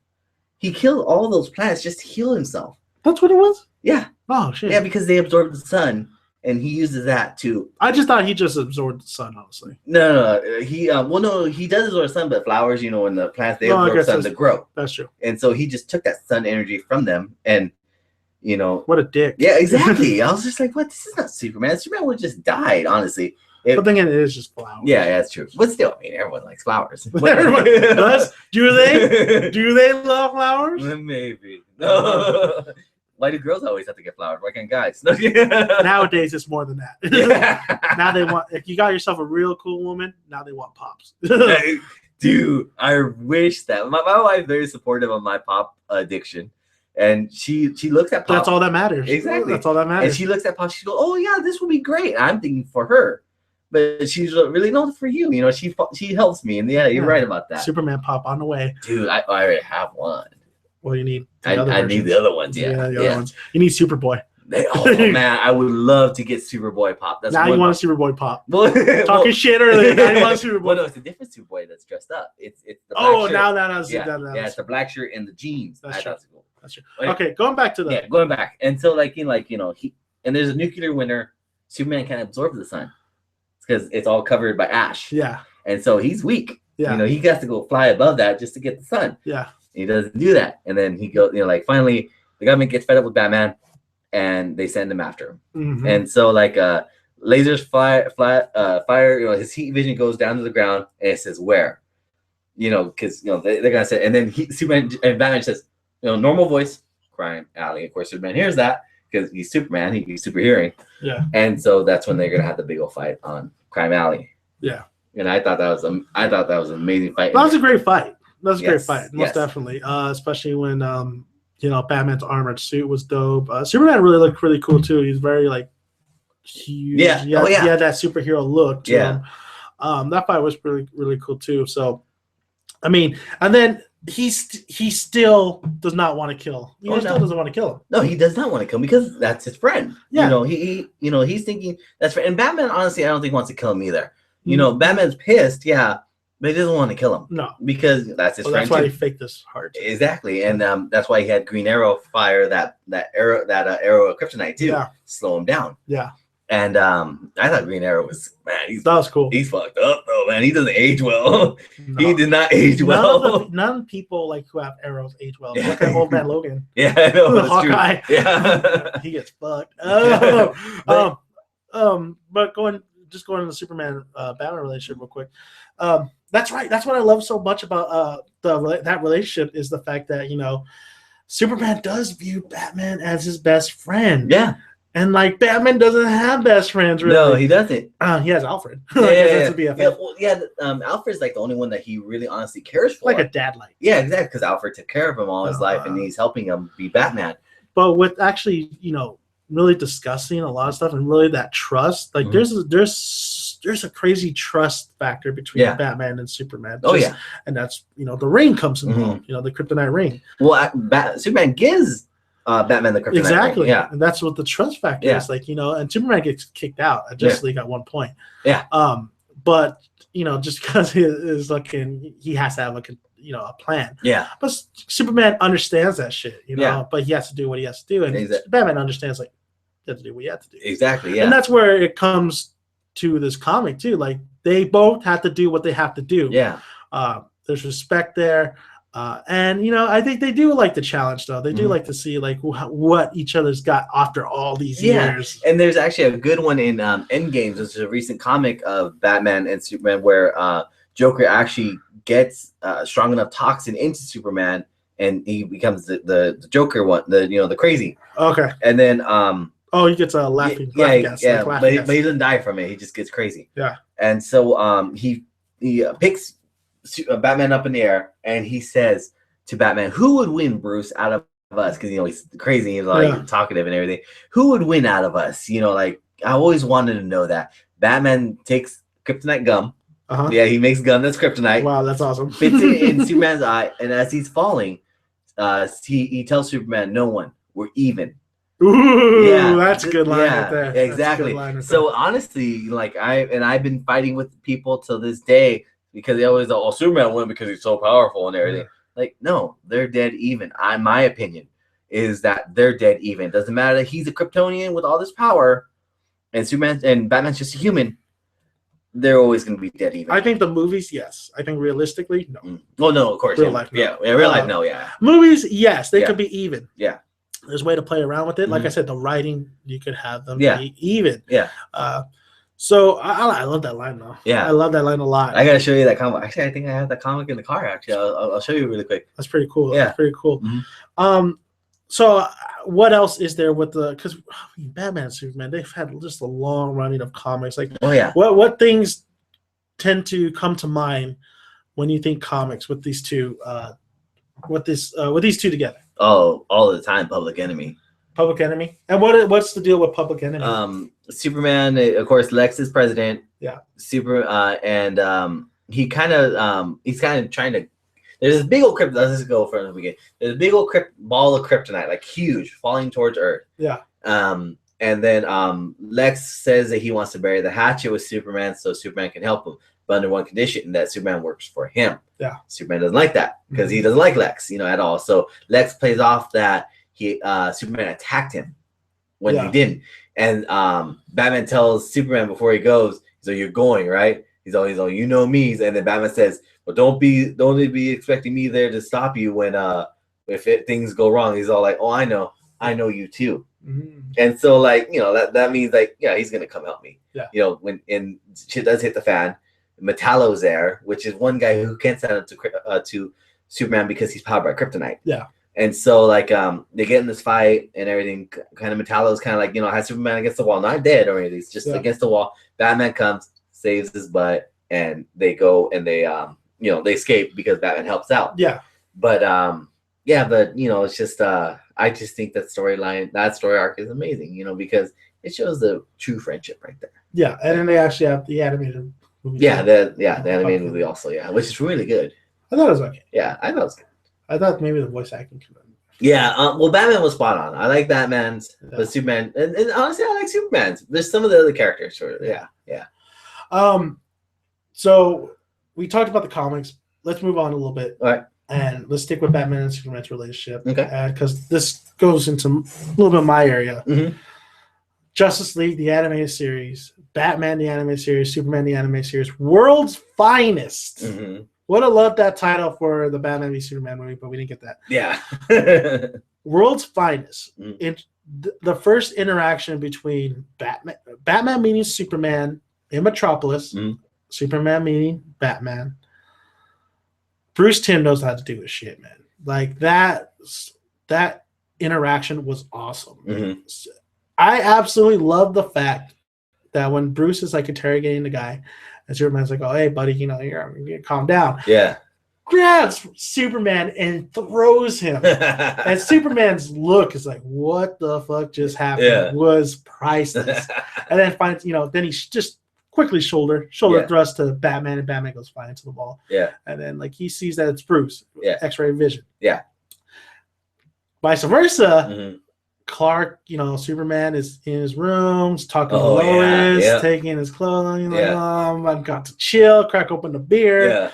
He killed all those plants just to heal himself. That's what it was? Yeah. Oh shit. Yeah, because they absorb the sun. And he uses that to. I just thought he just absorbed the sun, honestly. No. He he does absorb sun, but flowers, when the plants they absorb sun to grow. That's true. And so he just took that sun energy from them, and what a dick. Yeah, exactly. I was just like, what? This is not Superman. Superman would have just died, honestly. But then it is just flowers. Yeah, that's true. But still, I mean, everyone likes flowers. Everyone does. Do they? Do they love flowers? Maybe. No. Why do girls always have to get flowers? Why can't guys? Nowadays, it's more than that. Yeah. Now they want. If you got yourself a real cool woman, now they want pops. Dude, I wish that my wife's very supportive of my pop addiction, and she looks at pop. That's all that matters. Exactly. That's all that matters. And she looks at pop. She goes, "Oh yeah, this will be great." And I'm thinking for her, but she's really not for you. She helps me, and you're right about that. Superman pop on the way, dude. I already have one. Well, you need. I need the other ones. Yeah, the other ones. You need Superboy. Man, I would love to get Superboy pop. Now you want a Superboy pop. Talking shit earlier. Now you want a Superboy. Well, no, it's a different Superboy that's dressed up. It's the black shirt. Now it's the black shirt and the jeans. That's true. Cool. That's true. Okay, going back to the going back, and so he and there's a nuclear winter. Superman can't absorb the sun because it's all covered by ash. Yeah, and so he's weak. Yeah, he has to go fly above that just to get the sun. Yeah. He doesn't do that, and then he goes. Finally, the government gets fed up with Batman, and they send him after him. Mm-hmm. And so, lasers fire. His heat vision goes down to the ground, and it says where, because they're gonna say. And then Superman and Batman says, normal voice, crime alley. Of course, Superman hears that because he's Superman. He's super hearing. Yeah. And so that's when they're gonna have the big old fight on Crime Alley. Yeah. And I thought that was an amazing fight. That was a great fight. That was a great fight, most definitely. Especially when Batman's armored suit was dope. Superman really looked really cool too. He's very huge. Yeah. He had that superhero look to him. That fight was really, really cool too. So, I mean, and then he still does not want to kill. He still doesn't want to kill him. No, he does not want to kill him because that's his friend. Yeah. He's thinking that's right. And Batman, honestly, I don't think wants to kill him either. Batman's pissed, but he doesn't want to kill him. No, because that's his friend. That's why he faked his heart. Exactly, and that's why he had Green Arrow fire that arrow of kryptonite too. Yeah. Slow him down. Yeah. And I thought Green Arrow was that was cool. He's fucked up though, man. He doesn't age well. No. He did not age well. None of people who have arrows age well. Look at Old Man Logan. Yeah, I know. The Hawkeye. True. Yeah, he gets fucked. But going to the Superman Batman relationship real quick. That's right. That's what I love so much about that relationship is the fact that Superman does view Batman as his best friend. Yeah. And Batman doesn't have best friends, really. No, he doesn't. He has Alfred. Alfred's the only one that he really honestly cares for. Like a dad Yeah, exactly. Because Alfred took care of him all his life, and he's helping him be Batman. But with actually, really discussing a lot of stuff and really that trust, there's a crazy trust factor between Batman and Superman. And that's the ring comes involved. The kryptonite ring. Well, Superman gives Batman the kryptonite exactly. ring. Yeah, and that's what the trust factor is. And Superman gets kicked out at Justice League at one point. Yeah. But just because he is looking, he has to have a plan. Yeah. But Superman understands that shit, Yeah. but he has to do what he has to do. And Batman understands, like, you have to do what you have to do. Exactly, yeah. And that's where it comes to this comic, too. Like, they both have to do what they have to do. Yeah. There's respect there. And, I think they do like the challenge, though. They do like to see, like, what each other's got after all these years. And there's actually a good one in Endgames, which is a recent comic of Batman and Superman, where Joker actually gets strong enough toxin into Superman, and he becomes the Joker one, the crazy. Okay. And then he gets a laughing gas. But he doesn't die from it. He just gets crazy. Yeah. And so he picks Batman up in the air, and he says to Batman, "Who would win, Bruce, out of us?" Because he's crazy, he's like talkative and everything. Who would win out of us? Like, I always wanted to know that. Batman takes kryptonite gum. Yeah, he makes gum that's kryptonite. Wow, that's awesome. Fits it in Superman's eye, and as he's falling, he tells Superman, "No one, we're even." Ooh, that's a good line right there. Exactly. So honestly, like I've been fighting with people till this day because they always go, "Oh, Superman won because he's so powerful and everything." Like, no, they're dead even. My opinion is that they're dead even. Doesn't matter that he's a Kryptonian with all this power, and Superman and Batman's just a human. They're always going to be dead even. I think the movies, yes. I think realistically, no. Well, no, of course. Real life, no. Yeah, real life, no, yeah. Movies, yes, they could be even. Yeah. There's a way to play around with it. Like I said, the writing, you could have them be even. Yeah. So I love that line, though. Yeah. I love that line a lot. I got to show you that comic. Actually, I think I have that comic in the car, actually. I'll show you really quick. That's pretty cool. Yeah. That's pretty cool. So what else is there with because Batman and Superman, they've had just a long running of comics. Like, what things tend to come to mind when you think comics with these two with these two together? Oh, all the time, Public Enemy. Public Enemy. And what's the deal with Public Enemy? Superman, of course, Lex is president. Yeah. And he's kind of trying to. There's this big old crypto. Let's just go from the beginning. There's a big old ball of kryptonite, like huge, falling towards Earth. Yeah. And then Lex says that he wants to bury the hatchet with Superman so Superman can help him, but under one condition, that Superman works for him. Yeah. Superman doesn't like that because he doesn't like Lex, at all. So Lex plays off that Superman attacked him when he didn't. And Batman tells Superman before he goes, "So you're going, right?" He's always like, "You know me." And then Batman says, "Well, don't be expecting me there to stop you when things go wrong." He's all like, "Oh, I know you too." And so, like, that means, like, yeah, he's gonna come help me. Yeah. When shit does hit the fan, Metallo's there, which is one guy who can't stand up to Superman because he's powered by kryptonite. Yeah. And so, like, they get in this fight and everything. Kind of Metallo's kind of like, has Superman against the wall, not dead or anything. He's just against the wall. Batman comes, saves his butt, and they go and they they escape because Batman helps out. Yeah. But it's just I just think that story arc is amazing, because it shows the true friendship right there. Yeah, and then they actually have the animated movie. Yeah, the animated movie also, which is really good. I thought it was okay. Yeah, I thought it was good. I thought maybe the voice acting could have. Yeah, well, Batman was spot on. I like Batman's, but Superman, and honestly, I like Superman's. There's some of the other characters, sort of. Yeah. So we talked about the comics. Let's move on a little bit. All right. And let's stick with Batman and Superman's relationship. Okay. Because this goes into a little bit of my area. Mm-hmm. Justice League, the animated series. Batman, the animated series. Superman, the animated series. World's Finest. Mm-hmm. Would have loved that title for the Batman v Superman movie, but we didn't get that. Yeah. World's Finest. Mm-hmm. The first interaction between Batman meeting Superman in Metropolis, Superman meeting Batman. Bruce Timm knows how to do his shit, man. Like that interaction was awesome. Mm-hmm. I absolutely love the fact that when Bruce is like interrogating the guy, and Superman's like, "Oh, hey, buddy, you're calm down." Yeah. Grabs Superman and throws him. And Superman's look is like, "What the fuck just happened?" Yeah. Was priceless. And then finds, then he just quickly shoulder thrust to Batman, and Batman goes flying to the wall. Yeah. And then like he sees that it's Bruce. Yeah. X-ray vision. Yeah. Vice versa. Mm-hmm. Clark, Superman is in his rooms talking to Lois, taking his clothing. Like, I've got to chill, crack open the beer. Yeah.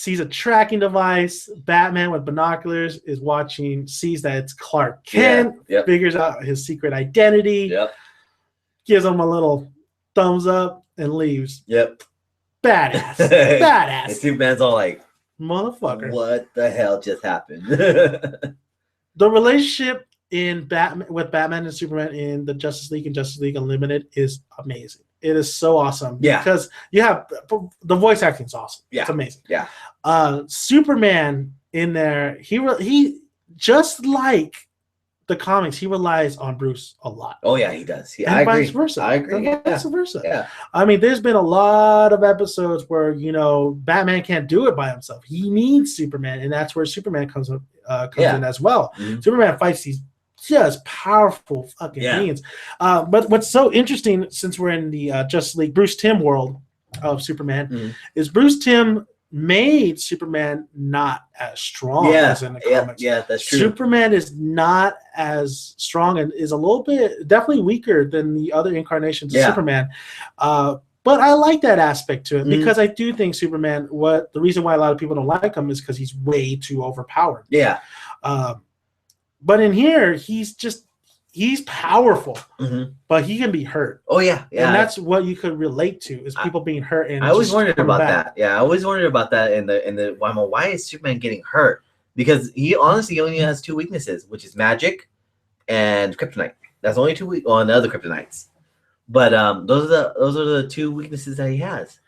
sees a tracking device. Batman with binoculars is watching, sees that it's Clark Kent, figures out his secret identity, gives him a little thumbs up, and leaves. Badass. Badass. And Superman's all like, motherfucker, what the hell just happened? The relationship in Batman and Superman in the Justice League and Justice League Unlimited is amazing. It is so awesome. Because you have the voice acting is awesome. It's amazing. Superman in there, he just like the comics, he relies on Bruce a lot. Oh yeah, he does. And I vice agree. versa. I agree. And vice versa. Yeah. I mean, there's been a lot of episodes where Batman can't do it by himself. He needs Superman, and that's where Superman comes in as well. Superman fights these just powerful fucking beings. But what's so interesting, since we're in the Justice League Bruce Timm world of Superman, is Bruce Timm made Superman not as strong as in the comics. Yeah, that's true. Superman is not as strong and is a little bit definitely weaker than the other incarnations of Superman. But I like that aspect to it because I do think Superman, the reason why a lot of people don't like him is because he's way too overpowered. But in here, he's powerful, but he can be hurt. Oh yeah, and that's what you could relate to is people being hurt. And I always wondered about that. Yeah, I always wondered about that. In the why is Superman getting hurt? Because he honestly only has two weaknesses, which is magic and kryptonite. That's only two on the other kryptonites. But those are the two weaknesses that he has.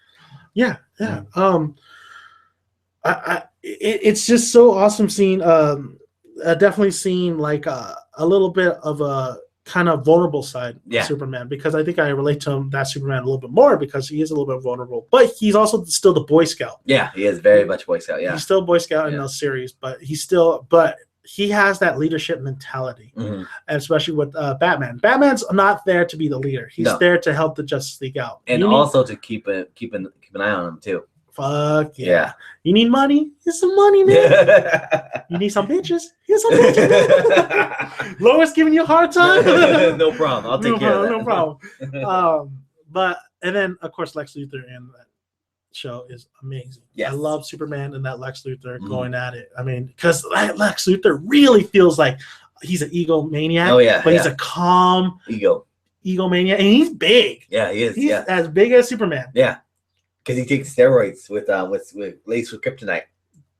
It's just so awesome seeing. Definitely seeing like a little bit of a kind of vulnerable side of Superman, because I think I relate to him, that Superman, a little bit more because he is a little bit vulnerable, but he's also still the Boy Scout. Yeah, he is very much Boy Scout. Yeah, he's still Boy Scout in those series, but he has that leadership mentality, and especially with Batman. Batman's not there to be the leader; he's there to help the Justice League out, and also to keep an eye on him too. Fuck yeah. You need money? Here's some money, man. You need some bitches? Here's some bitches. Lois giving you a hard time? No problem. I'll take care of that. No problem. And then, of course, Lex Luthor in that show is amazing. I love Superman and that Lex Luthor going at it. I mean, because Lex Luthor really feels like he's an egomaniac. Oh, yeah. But he's a calm egomaniac. And he's big. Yeah, he is. He's as big as Superman. Yeah. Because he takes steroids with laced with kryptonite.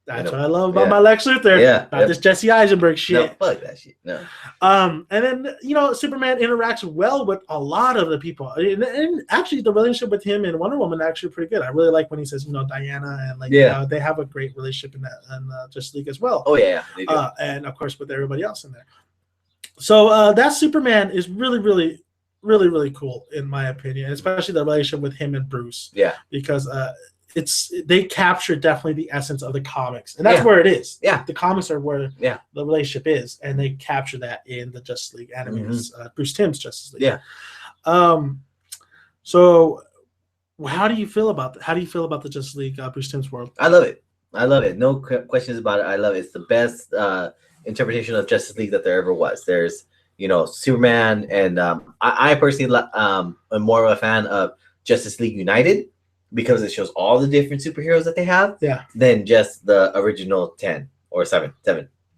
That's what I love about my Lex Luthor. Yeah. Not this Jesse Eisenberg shit. No, fuck that shit. No. And then, Superman interacts well with a lot of the people. And actually, the relationship with him and Wonder Woman actually pretty good. I really like when he says, Diana, and they have a great relationship in Justice League as well. Oh, yeah. They do. And, of course, with everybody else in there. So that Superman is really, really, really, really cool in my opinion, especially the relationship with him and Bruce. Yeah, because they capture definitely the essence of the comics, and that's where it is. Yeah, the comics are where the relationship is, and they capture that in the Justice League animators, Bruce Timm's Justice League. Yeah. So how do you feel about that? How do you feel about the Justice League, Bruce Timm's world? I love it. No questions about it. I love it. It's the best interpretation of Justice League that there ever was. There's Superman, and I personally am more of a fan of Justice League United because it shows all the different superheroes that they have than just the original 10 or 7.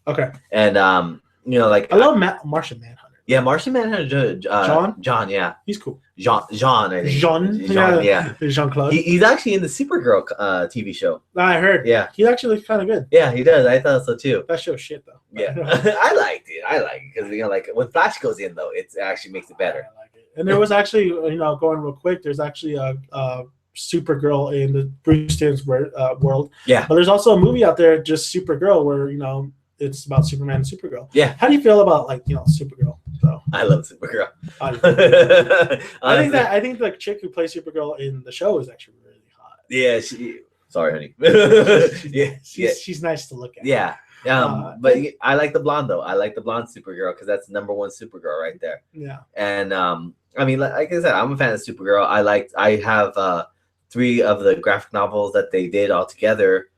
Okay. And I love Martian Manhunter. Yeah, Martian Manhunter. John, yeah. He's cool. Jean, I think. Jean, Jean-Claude. He's actually in the Supergirl TV show. I heard. Yeah. He actually looks kind of good. Yeah, he does. I thought so too. That show's shit though. Yeah. I liked it because when Flash goes in though, it actually makes it better. I like it. And there was actually, going real quick, there's actually a Supergirl in the Bruce Timm's world. Yeah. But there's also a movie out there, just Supergirl, where it's about Superman and Supergirl. Yeah. How do you feel about Supergirl? So I love Supergirl. I think the chick who plays Supergirl in the show is actually really hot. Yeah, sorry, honey. She's nice to look at. Yeah. But I like the blonde though. I like the blonde Supergirl because that's the #1 Supergirl right there. Yeah. And I mean, like I said, I'm a fan of Supergirl. I have 3 of the graphic novels that they did all together.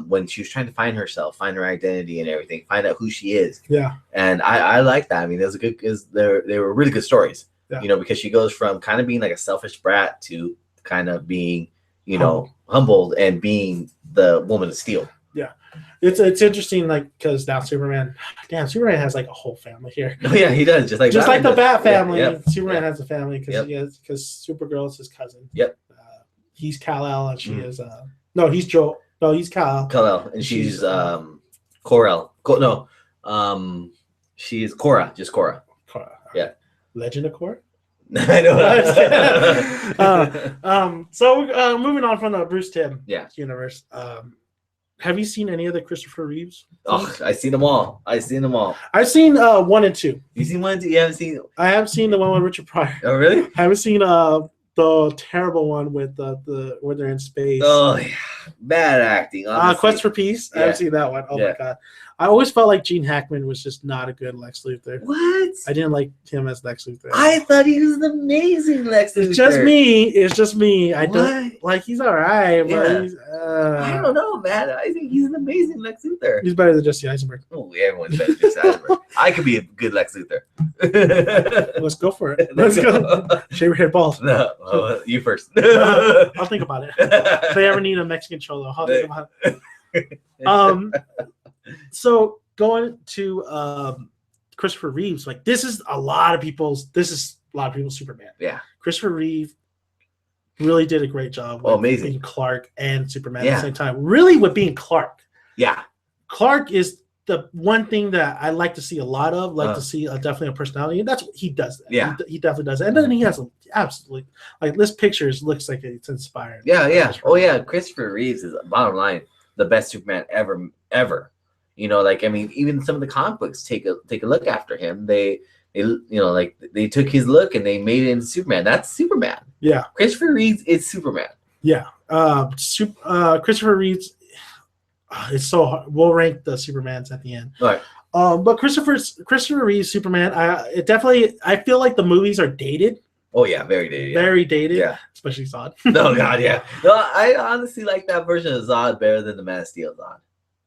When she was trying to find herself, find her identity and everything, find out who she is. Yeah. And I like that. I mean, they were really good stories. Yeah. Because she goes from kind of being like a selfish brat to kind of being, you know, humbled and being the woman of steel. Yeah, it's interesting, like, because now Superman has like a whole family here. Oh yeah, he does, just like the Bat family. Yeah, yep. Superman has a family because Supergirl is his cousin. Yep. He's Kal-El and she is no, he's Joe. No, he's Kal-El. Kal-El, and she's Kor-El. She is Korra, just Korra. Korra. Yeah. Legend of Korra. I know. So moving on from the Bruce Timm universe. Have you seen any of the Christopher Reeves? Oh, I've seen them all. I've seen 1 and 2. You seen 1 and 2? You haven't seen? I have seen the one with Richard Pryor. Oh, really? I haven't seen the terrible one with the where they're in space. Oh, yeah. Bad acting. Quest for Peace. I haven't seen that one. Oh my god. I always felt like Gene Hackman was just not a good Lex Luthor. What? I didn't like him as Lex Luthor. I thought he was an amazing Lex Luthor. It's just me. I don't like. He's all right, but he's, I don't know, man. I think he's an amazing Lex Luthor. He's better than Jesse Eisenberg. Oh, everyone's better than Jesse Eisenberg. I could be a good Lex Luthor. Let's go for it. Let's go. Shave your head bald. No, you first. I'll think about it. If they ever need a Mexican cholo, I'll think about it. So going to Christopher Reeves, like this is a lot of people's Superman. Yeah. Christopher Reeve really did a great job with being Clark and Superman at the same time. Really with being Clark. Yeah. Clark is the one thing that I like to see a lot of, to see definitely a personality, and that's what he does. That. Yeah. He definitely does. And then he has absolutely, like, this pictures looks like it's inspired. Yeah, yeah. Oh yeah, Christopher Reeves is, bottom line, the best Superman ever. You know, like, I mean, even some of the comic books take a look after him. They you know, like, they took his look and they made it into Superman. That's Superman. Yeah. Christopher Reeves is Superman. Yeah. Christopher Reeves, it's so hard. We'll rank the Supermans at the end. All right. But Christopher Reeves Superman, I feel like the movies are dated. Oh yeah, very dated. Very dated. Yeah. Especially Zod. Oh god, yeah. No, I honestly like that version of Zod better than the Man of Steel Zod.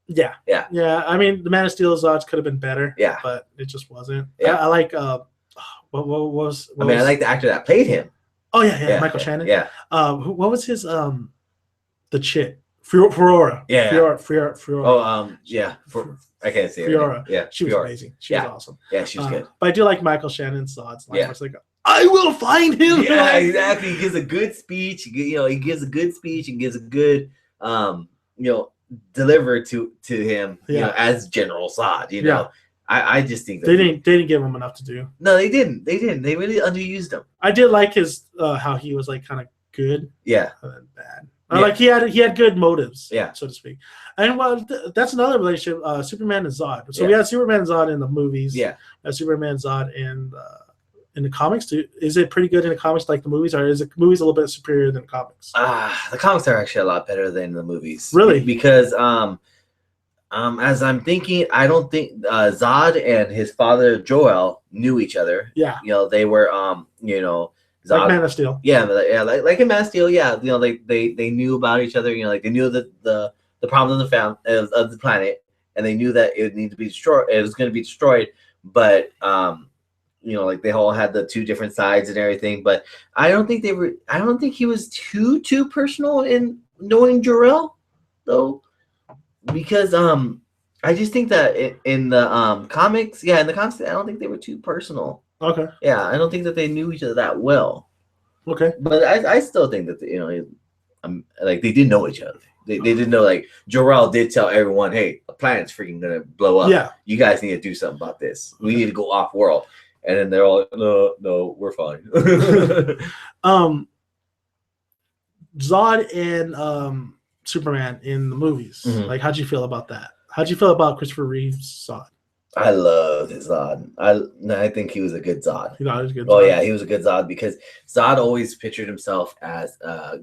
Yeah. Yeah. Yeah. I mean, the Man of Steel Zods could have been better. Yeah. But it just wasn't. Yeah. I like what was I mean, I like the actor that played him. Oh yeah, Michael Shannon. Yeah. What was his the chick? Fiora. Yeah. Fiora. Oh, yeah. I can't say it. Fiora. Yeah. She was amazing. She was awesome. Yeah, she was good. But I do like Michael Shannon's Zods. Yeah. It's like, I will find him. Yeah, exactly. He gives a good speech. He gives a good speech and gives a good deliver to him, as General Zod. You know, I just think that they didn't give him enough to do. No, they didn't. They really underused him. I did like his how he was like kind of good. Yeah. Bad. Like he had good motives. Yeah. So to speak. And that's another relationship. Superman and Zod. So we had Superman and Zod in the movies. Yeah. Superman Zod in the comics too. Is it pretty good in the comics like the movies, or is the movies a little bit superior than the comics? The comics are actually a lot better than the movies. Really? Because as I'm thinking, I don't think Zod and his father Jor-El knew each other. Yeah. They were Zod, like Man of Steel. Yeah, like in Man of Steel, yeah. They knew about each other, like they knew the problem of the planet, and they knew that it would need to be destroyed. It was going to be destroyed, but like they all had the two different sides and everything, but I don't think he was too personal in knowing Jor-El though, because I just think that in the comics, I don't think they were too personal. Okay. Yeah, I don't think that they knew each other that well. Okay. But I still think that like they did know each other. They didn't know, like Jor-El did tell everyone, hey, the planet's freaking gonna blow up. Yeah. You guys need to do something about this. We need to go off world. And then they're all, no, we're fine. Zod and Superman in the movies. Mm-hmm. Like, how'd you feel about that? How'd you feel about Christopher Reeve's Zod? I loved his Zod. I think he was a good Zod. He was a good Zod. Oh yeah, he was a good Zod because Zod always pictured himself as not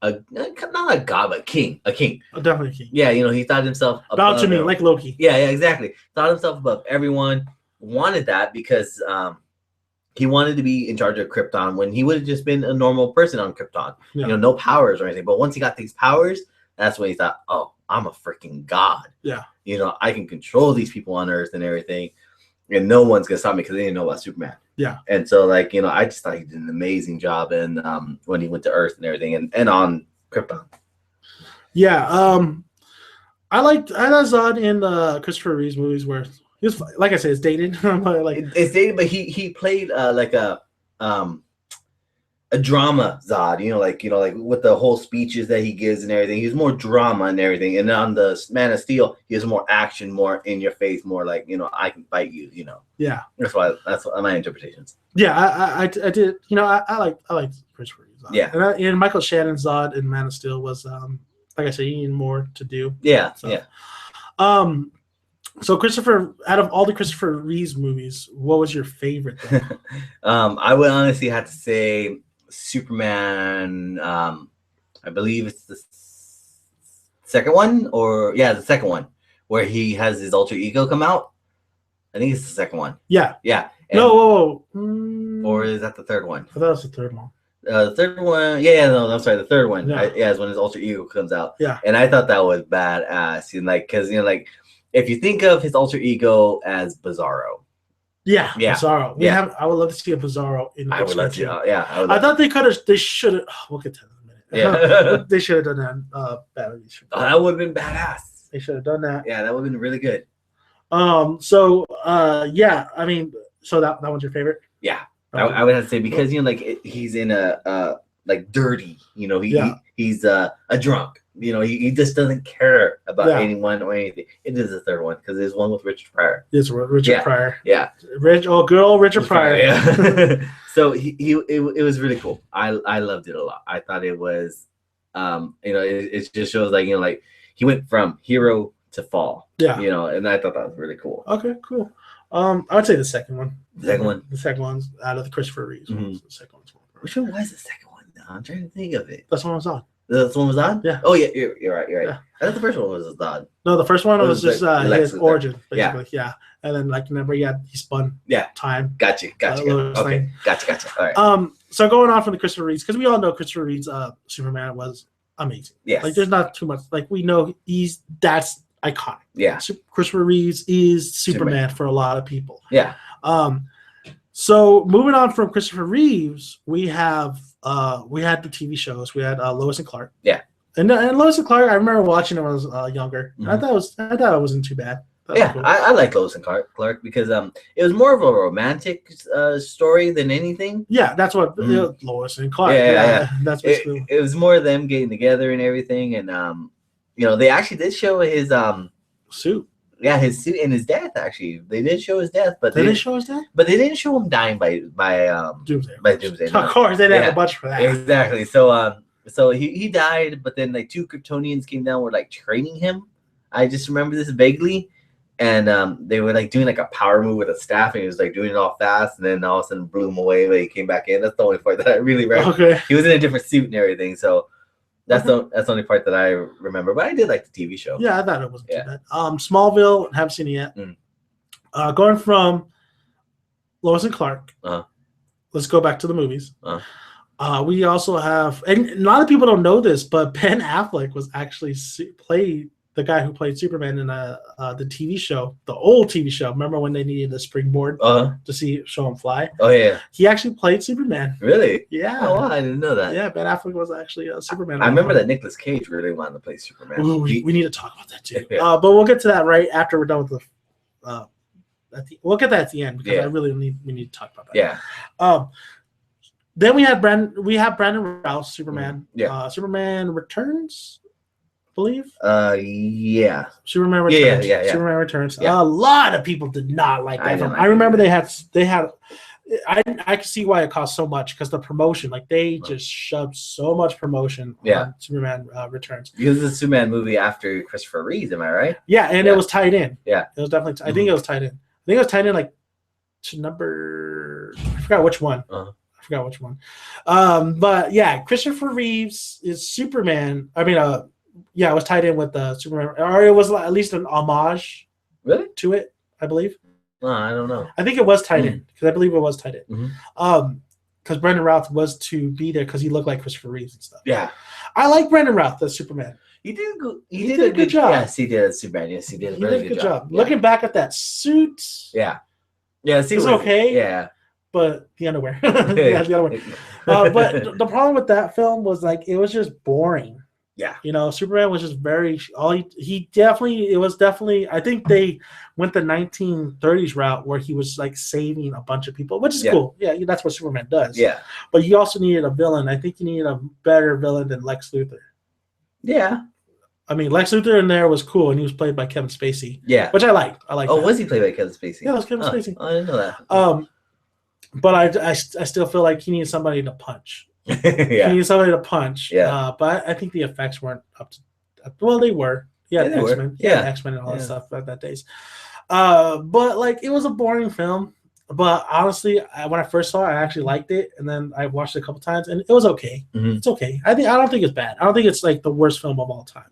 a god, but a king. Definitely a king. Yeah, he thought himself about to me, like Loki. Yeah, exactly. Thought himself above everyone. Wanted that because he wanted to be in charge of Krypton when he would have just been a normal person on Krypton. Yeah. No powers or anything. But once he got these powers, that's when he thought, oh, I'm a freaking god. Yeah. I can control these people on Earth and everything, and no one's gonna stop me because they didn't know about Superman. Yeah. And so, like, I just thought he did an amazing job in when he went to Earth and everything, and on Krypton. Yeah. I like Zod in the Christopher Reeves movies where he was, like I said, it's dated. But like It's dated, but he played like a drama Zod, like with the whole speeches that he gives and everything. He's more drama and everything. And on the Man of Steel, he has more action, more in your face, more like, I can fight you, Yeah. That's my interpretations. Yeah, I did. I like Christopher Reeves. Yeah. And Michael Shannon's Zod in Man of Steel was like I said, he needed more to do. Yeah. So, yeah. So out of all the Christopher Reeves movies, what was your favorite? I would honestly have to say Superman. I believe it's the second one, the second one, where he has his alter ego come out. I think it's the second one. Yeah. Yeah. No. Or is that the third one? I thought it was the third one. The third one, no, I'm sorry, the third one, yeah, is when his alter ego comes out. Yeah, and I thought that was badass, because if you think of his alter ego as Bizarro, Bizarro, I would love to see a Bizarro in. I would love to, I thought they should have. We'll get to that in a minute. Yeah, they should have done that. That would have been badass. They should have done that. Yeah, that would have been really good. So I mean, so that one's your favorite? Yeah. I would have to say because he's in a like dirty, he's a drunk, he just doesn't care about anyone or anything. It is the third one because there's one with Richard Pryor. It's Richard Pryor. Yeah, good old Richard Pryor. Yeah. So it was really cool. I loved it a lot. I thought it was, it just shows like he went from hero to fall. Yeah, and I thought that was really cool. Okay, cool. I would say the second one. The second one. The second one's out of the Christopher Reeves ones. The second one's one. Which one was the second one? I'm trying to think of it. That's one was on. That's one was on? Yeah. Oh yeah, you're right. Yeah. I thought the first one was on. No, the first one was just his origin, basically. Yeah. And then remember he spun time. Gotcha. Okay. Gotcha. All right. So going on from the Christopher Reeves, because we all know Christopher Reeves Superman was amazing. Yes. Like there's not too much. Like we know that's iconic. Yeah. Christopher Reeves is Superman for a lot of people. Yeah. So moving on from Christopher Reeves, we had the TV shows. We had Lois and Clark. Yeah. And Lois and Clark, I remember watching it when I was younger. Mm-hmm. I thought it wasn't too bad. Yeah, cool. I like Lois and Clark because it was more of a romantic story than anything. Yeah, that's what Lois and Clark. Yeah. That's basically it was more of them getting together and everything, and they actually did show his suit. Yeah, his suit and his death. Actually, they did show his death, but they didn't show his death. But they didn't show him dying by Doomsday. By Doomsday. Of course, they didn't have a bunch for that. Exactly. So he died, but then two Kryptonians came down, were training him. I just remember this vaguely, and they were doing a power move with a staff, and he was doing it all fast, and then all of a sudden blew him away, but he came back in. That's the only part that I really remember. Okay. He was in a different suit and everything, so. That's the only part that I remember, but I did like the TV show. Yeah, I thought it wasn't too bad. Smallville, haven't seen it yet. Going from Lois and Clark, let's go back to the movies. We also have, and a lot of people don't know this, but Ben Affleck was actually played the guy who played Superman in the TV show, the old TV show. Remember when they needed a springboard to show him fly? Oh yeah. He actually played Superman. Really? Yeah. Oh wow, I didn't know that. Yeah, Ben Affleck was actually a Superman. I remember that Nicolas Cage really wanted to play Superman. Ooh, we need to talk about that too. Yeah. But we'll get to that right after we're done with the. We'll get that at the end because we need to talk about that. Yeah. Then we have Brandon Routh, Superman. Yeah. Superman Returns. Believe. Yeah. Superman Returns. Yeah. Superman Returns. Yeah. A lot of people did not like that film. I remember they had. I can see why it cost so much because the promotion, they just shoved so much promotion on Superman Returns. Because it's a Superman movie after Christopher Reeves, am I right? Yeah, and it was tied in. Yeah, it was definitely. I think it was tied in. I think it was tied in to number. I forgot which one. But yeah, Christopher Reeves is Superman. I mean, yeah, it was tied in with the Superman, or it was at least an homage. Really? To it, I believe. I don't know. I think it was tied in because I believe it was tied in. Mm-hmm. Because Brandon Routh was to be there because he looked like Christopher Reeves and stuff. Yeah, I like Brandon Routh as Superman. He did a good job. Yes, he did as Superman. Yes, he did. He did a good job. Yeah. Looking back at that suit. Yeah, it's okay. Yeah, but the underwear. The underwear. But the problem with that film was it was just boring. Yeah. You know, Superman was just very he definitely it was definitely I think they went the 1930s route where he was like saving a bunch of people, which is cool. Yeah, that's what Superman does. Yeah. But you also needed a villain. I think you needed a better villain than Lex Luthor. Yeah. I mean, Lex Luthor in there was cool, and he was played by Kevin Spacey. Yeah. Which I liked. I like. Oh, was he played by Kevin Spacey? Yeah, it was Kevin Spacey. I didn't know that. But I still feel like he needed somebody to punch. Yeah. He needed somebody to punch. Yeah. But I think the effects weren't up to. Well, they were. Yeah, X-Men. Yeah, X-Men and all that stuff at that days. But like it was a boring film. But honestly, when I first saw it, I actually liked it, and then I watched it a couple times, and it was okay. Mm-hmm. It's okay. I don't think it's bad. I don't think it's like the worst film of all time.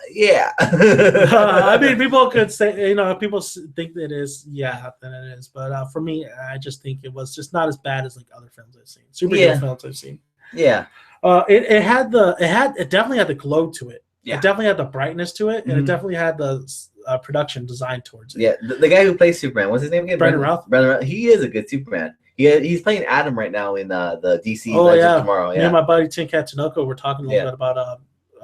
Yeah. I mean, people could say, you know, if people think that it is, yeah, then it is. But for me, I just think it was just not as bad as like other films I've seen, superhero films I've seen. Yeah. It definitely had the glow to it. Yeah. It definitely had the brightness to it, and it definitely had the production designed towards it. Yeah, the guy who plays Superman, what's his name again? Brandon Routh. He is a good Superman. He's playing Adam right now in the DC Legends tomorrow. Yeah, me and my buddy Tim Katsunoka were talking a little bit about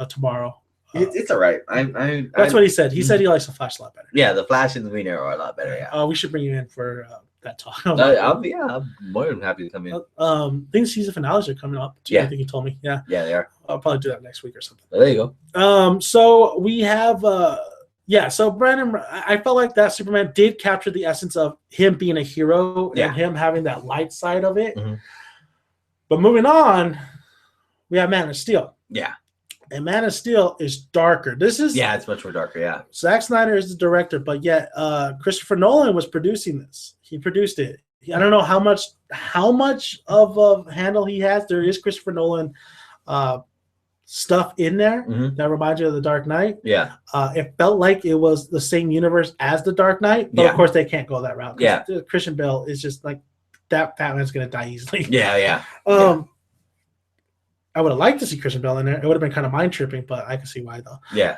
tomorrow. It's all right. That's what he said. He said he likes the Flash a lot better. Yeah, the Flash and the Green Arrow are a lot better. Yeah. We should bring you in for that talk. I'm more than happy to come in. I think season finales are coming up too. Yeah. I think you told me. Yeah. Yeah, they are. I'll probably do that next week or something. Well, there you go. So we have so Brandon, I felt like that Superman did capture the essence of him being a hero and him having that light side of it. Mm-hmm. But moving on, we have Man of Steel. Yeah. And Man of Steel is darker. it's much more darker. Yeah. Zack Snyder is the director, but yet Christopher Nolan was producing this. He produced it. I don't know how much of a handle he has. There is Christopher Nolan stuff in there that reminds you of The Dark Knight. Yeah. It felt like it was the same universe as The Dark Knight, but of course they can't go that route. Yeah. Christian Bale is just like that Batman's gonna die easily. Yeah. I would have liked to see Christian Bale in there. It would have been kind of mind tripping, but I can see why though. Yeah.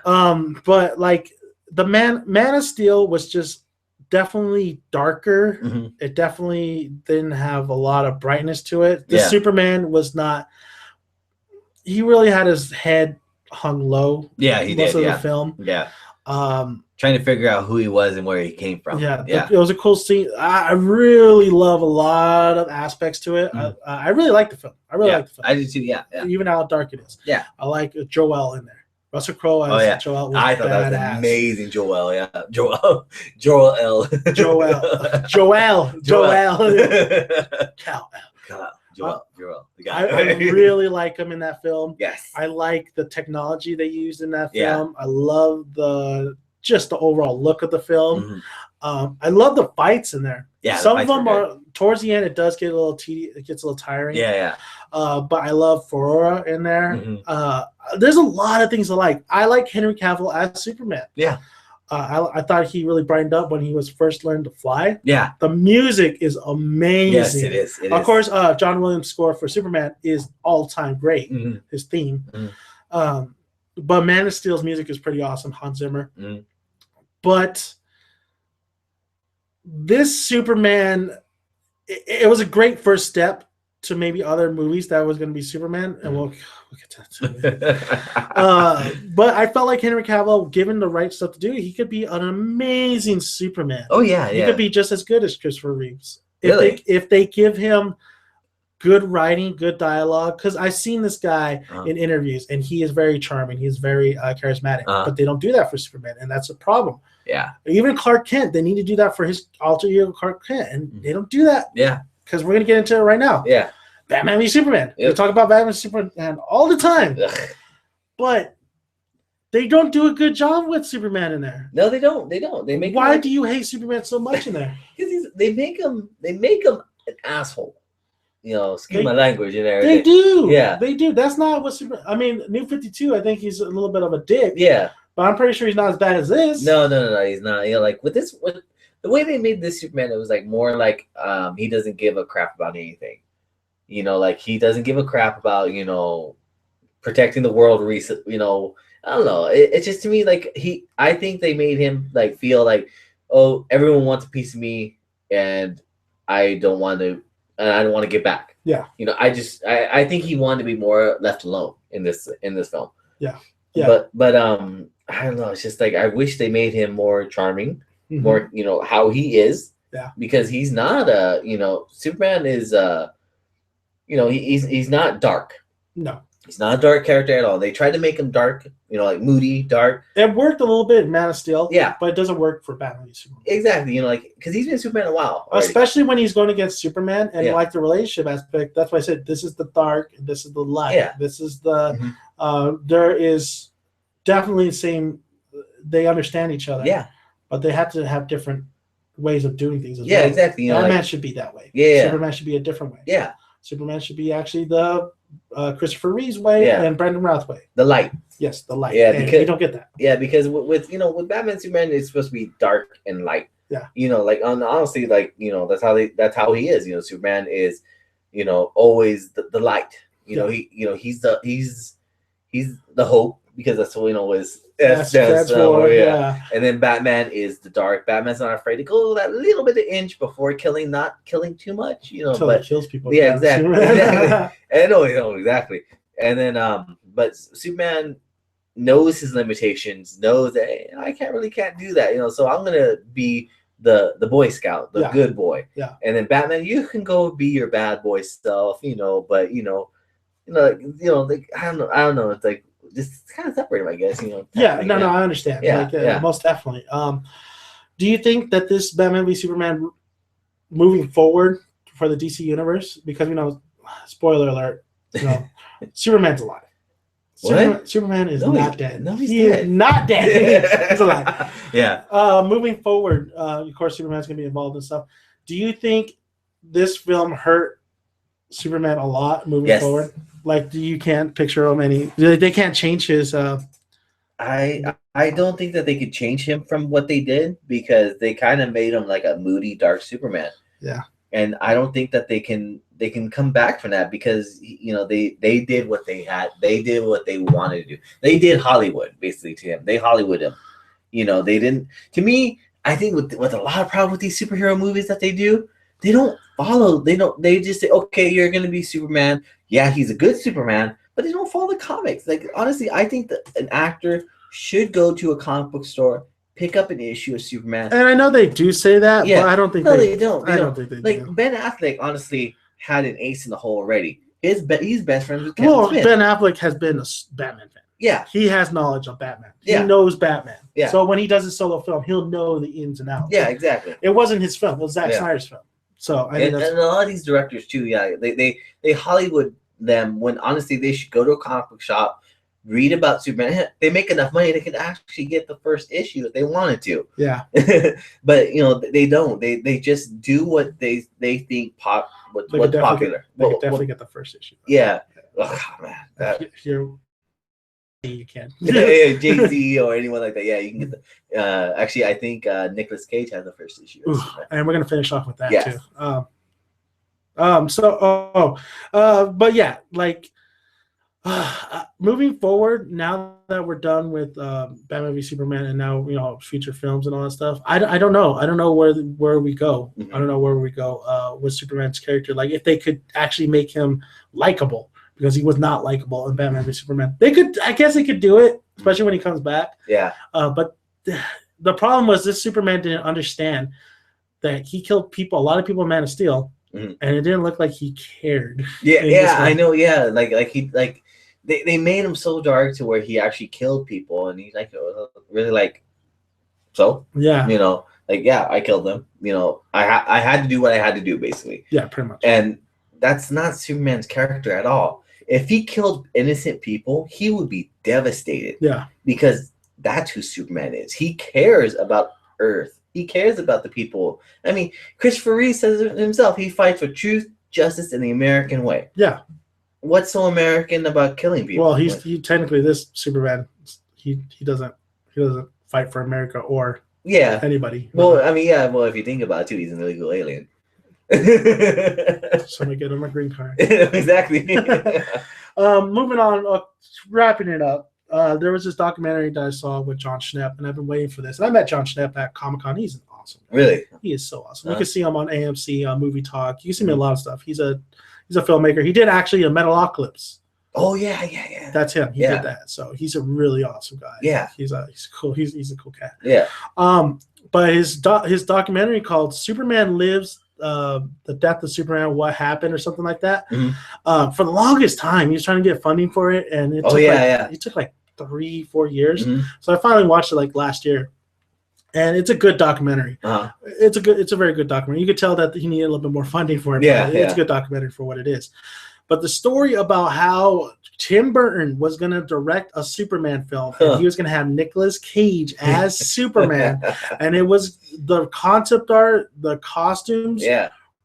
But like the Man of Steel was just definitely darker. Mm-hmm. It definitely didn't have a lot of brightness to it. The Superman was not. He really had his head hung low. Yeah, he most did. of the film. Yeah. Trying to figure out who he was and where he came from. Yeah. It was a cool scene. I really love a lot of aspects to it. I really like the film. I really like the film. I do too. Yeah. Even how dark it is. Yeah. I like Joel in there. Russell Crowe as Joel. I thought that was amazing. Joel. Yeah. Joel L. Joel. Joel. I really like him in that film. Yes. I like the technology they used in that film. I love the overall look of the film. I love the fights in there. Yeah. Some of them are towards the end. It does get a little tedious. It gets a little tiring. Yeah. But I love Ferrora in there. There's a lot of things I like. I like Henry Cavill as Superman. Yeah. I thought he really brightened up when he was first learned to fly. Yeah. The music is amazing. Yes, it is. Of course, John Williams' score for Superman is all-time great. His theme. But Man of Steel's music is pretty awesome. Hans Zimmer. But this Superman, it was a great first step to maybe other movies that was going to be Superman, and we'll get to that. But I felt like Henry Cavill, given the right stuff to do, he could be an amazing Superman. Oh yeah, he could be just as good as Christopher Reeves if they give him good writing, good dialogue. Because I've seen this guy in interviews, and he is very charming. He's very charismatic, but they don't do that for Superman, and that's a problem. Yeah. Even Clark Kent, they need to do that for his alter ego Clark Kent, and they don't do that. Yeah. Because we're going to get into it right now. Yeah. Batman v Superman. We talk about Batman v Superman all the time. But they don't do a good job with Superman in there. No, they don't. They make. Why do you hate Superman so much in there? Because they make him an asshole. You know, excuse my language in there. They do. Yeah. They do. That's not what Superman. I mean, New 52, I think he's a little bit of a dick. Yeah. But I'm pretty sure he's not as bad as this. No, he's not. You know, like with the way they made this Superman, it was like more like he doesn't give a crap about anything. You know, like he doesn't give a crap about, you know, protecting the world. You know, I don't know. It's just to me like I think they made him like feel like, oh, everyone wants a piece of me, and I don't want to and I don't want to get back. Yeah. You know, I think he wanted to be more left alone in this film. Yeah. But I don't know. It's just like I wish they made him more charming, more how he is. Yeah. Because he's not Superman is he's not dark. No. He's not a dark character at all. They tried to make him dark, like moody, dark. It worked a little bit in Man of Steel. Yeah. But it doesn't work for Batman v Superman. Exactly. Because he's been Superman a while already. Especially when he's going against Superman and like the relationship aspect. That's why I said this is the dark and this is the light. Yeah. This is the there is definitely the same. They understand each other. Yeah. But they have to have different ways of doing things as well. Yeah, exactly. Batman should be that way. Yeah. Superman should be a different way. Yeah. Superman should be actually the Christopher Reeve's way and Brendan Routh way. The light. Yes, the light. Yeah, and because you don't get that. Yeah, because with Batman and Superman, it's supposed to be dark and light. Yeah. Honestly, that's how he is. Superman is, always the light. He's the hope, because that's what is. That's And then Batman is the dark. Batman's not afraid to go that little bit of inch before not killing too much, Until but he kills people. Yeah, exactly. And no, exactly. And then but Superman knows his limitations, knows that hey, I can't do that, so I'm gonna be the Boy Scout, the good boy. Yeah. And then Batman, you can go be your bad boy stuff, but like I don't know, it's like just kind of separate them, I guess. Yeah, no, I understand. Yeah, most definitely. Do you think that this Batman v Superman moving forward for the DC universe, because spoiler alert, Superman's alive. Superman is not dead. No, he's dead. Not dead. He's alive. Yeah. Moving forward, of course, Superman's gonna be involved in stuff. Do you think this film hurt Superman a lot moving forward? Like, you can't picture him they can't change his. I don't think that they could change him from what they did, because they kind of made him like a moody, dark Superman. Yeah. And I don't think that they can come back from that, because they did what they had. They did what they wanted to do. They did Hollywood basically to him. They Hollywood him. They didn't. To me, I think with a lot of problem with these superhero movies that they do, they don't follow. They just say, okay, you're gonna be Superman. Yeah, he's a good Superman, but they don't follow the comics. Like, honestly, I think that an actor should go to a comic book store, pick up an issue of Superman. And I know they do say that, but I don't think they don't. I don't think they do. Like, Ben Affleck, honestly, had an ace in the hole already. He's best friends with Kevin Smith. Ben Affleck has been a Batman fan. Yeah. He has knowledge of Batman. Yeah. He knows Batman. Yeah. So when he does a solo film, he'll know the ins and outs. Yeah, exactly. It wasn't his film. It was Zack Snyder's film. So and a lot of these directors too, they Hollywood them, when honestly they should go to a comic book shop, read about Superman. They make enough money they could actually get the first issue if they wanted to. Yeah. But they don't. They just do what they think what's popular. They could definitely get the first issue. Yeah. Oh man. You can. Jay-Z or anyone like that. Yeah, you can get the actually I think Nicolas Cage has the first issue. And we're gonna finish off with that too. But yeah, like moving forward, now that we're done with Batman v Superman and now future films and all that stuff, I don't know. I don't know where we go. Mm-hmm. I don't know where we go with Superman's character. Like, if they could actually make him likable, because he was not likable in Batman v Superman. I guess they could do it, especially when he comes back. Yeah. But the problem was this Superman didn't understand that he killed people, a lot of people in Man of Steel, and it didn't look like he cared. Yeah, I know. Yeah, they made him so dark to where he actually killed people, and he's like really like, so yeah, I killed them. I had to do what I had to do, basically. Yeah, pretty much. And that's not Superman's character at all. If he killed innocent people, he would be devastated. Yeah. Because that's who Superman is. He cares about Earth. He cares about the people. I mean, Christopher Reeve says it himself. He fights for truth, justice, and the American way. Yeah. What's so American about killing people? Well, he technically, this Superman, he doesn't fight for America or anybody. Well, I mean, well, if you think about it too, he's an illegal alien. Somebody get him a green card. Exactly. Moving on, wrapping it up. There was this documentary that I saw with John Schnepp, and I've been waiting for this. And I met John Schnepp at Comic-Con. He's an awesome. Really? He is so awesome. You can see him on AMC Movie Talk. You can see him in a lot of stuff. He's a filmmaker. He did actually a Metalocalypse. Oh yeah. That's him. He did that. So he's a really awesome guy. Yeah. He's cool. He's a cool cat. Yeah. But his documentary called Superman Lives, the Death of Superman, What Happened, or something like that. Mm-hmm. For the longest time, he was trying to get funding for it, and it took like 3-4 years. Mm-hmm. So I finally watched it like last year, and it's a good documentary. It's a very good documentary. You could tell that he needed a little bit more funding for it. Yeah, It's a good documentary for what it is. But the story about how Tim Burton was going to direct a Superman film, and he was going to have Nicolas Cage as Superman, and it was the concept art, the costumes,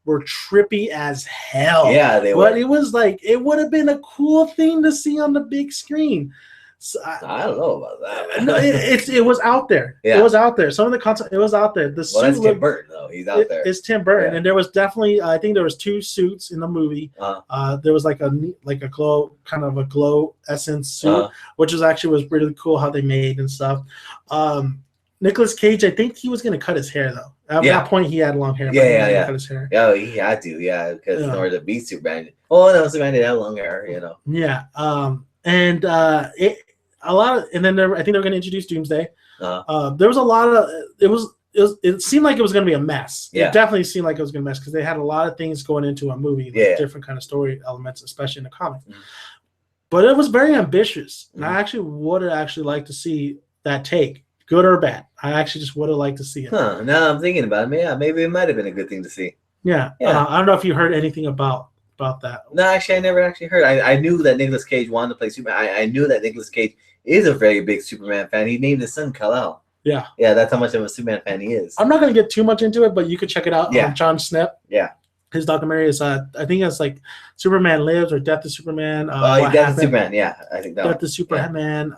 were trippy as hell. Yeah, they were. But it was like, it would have been a cool thing to see on the big screen. So I don't know about that. No, it was out there. Yeah. It was out there. Some of the concept, it was out there. The suit that's Tim Burton though. He's out there. It's Tim Burton, and there was definitely, I think there was 2 suits in the movie. There was like a glow essence suit, which was really cool how they made and stuff. Nicolas Cage, I think he was gonna cut his hair though. At that point, he had long hair. Yeah. Cut his hair. Yeah, he had to. Yeah, because in order to be Superman. Oh no, Superman did have long hair. You know. Yeah. And a lot of, and then I think they were going to introduce Doomsday. There was a lot of it seemed like it was going to be a mess. Yeah. It definitely seemed like it was going to be a mess because they had a lot of things going into a movie, like different kind of story elements, especially in the comics. But it was very ambitious, and I actually would have liked to see that take, good or bad. I actually just would have liked to see it. Now I'm thinking about it. Yeah, maybe it might have been a good thing to see. Yeah. I don't know if you heard anything about that. No, actually, I never actually heard. I knew that Nicolas Cage wanted to play Superman. I knew that Nicolas Cage is a very big Superman fan. He named his son Kal-El. Yeah, that's how much of a Superman fan he is. I'm not going to get too much into it, but you could check it out on John Schnepp. Yeah. His documentary is, I think it's like Superman Lives or Death of Superman. Death of Superman, yeah. I think that Death of Superman,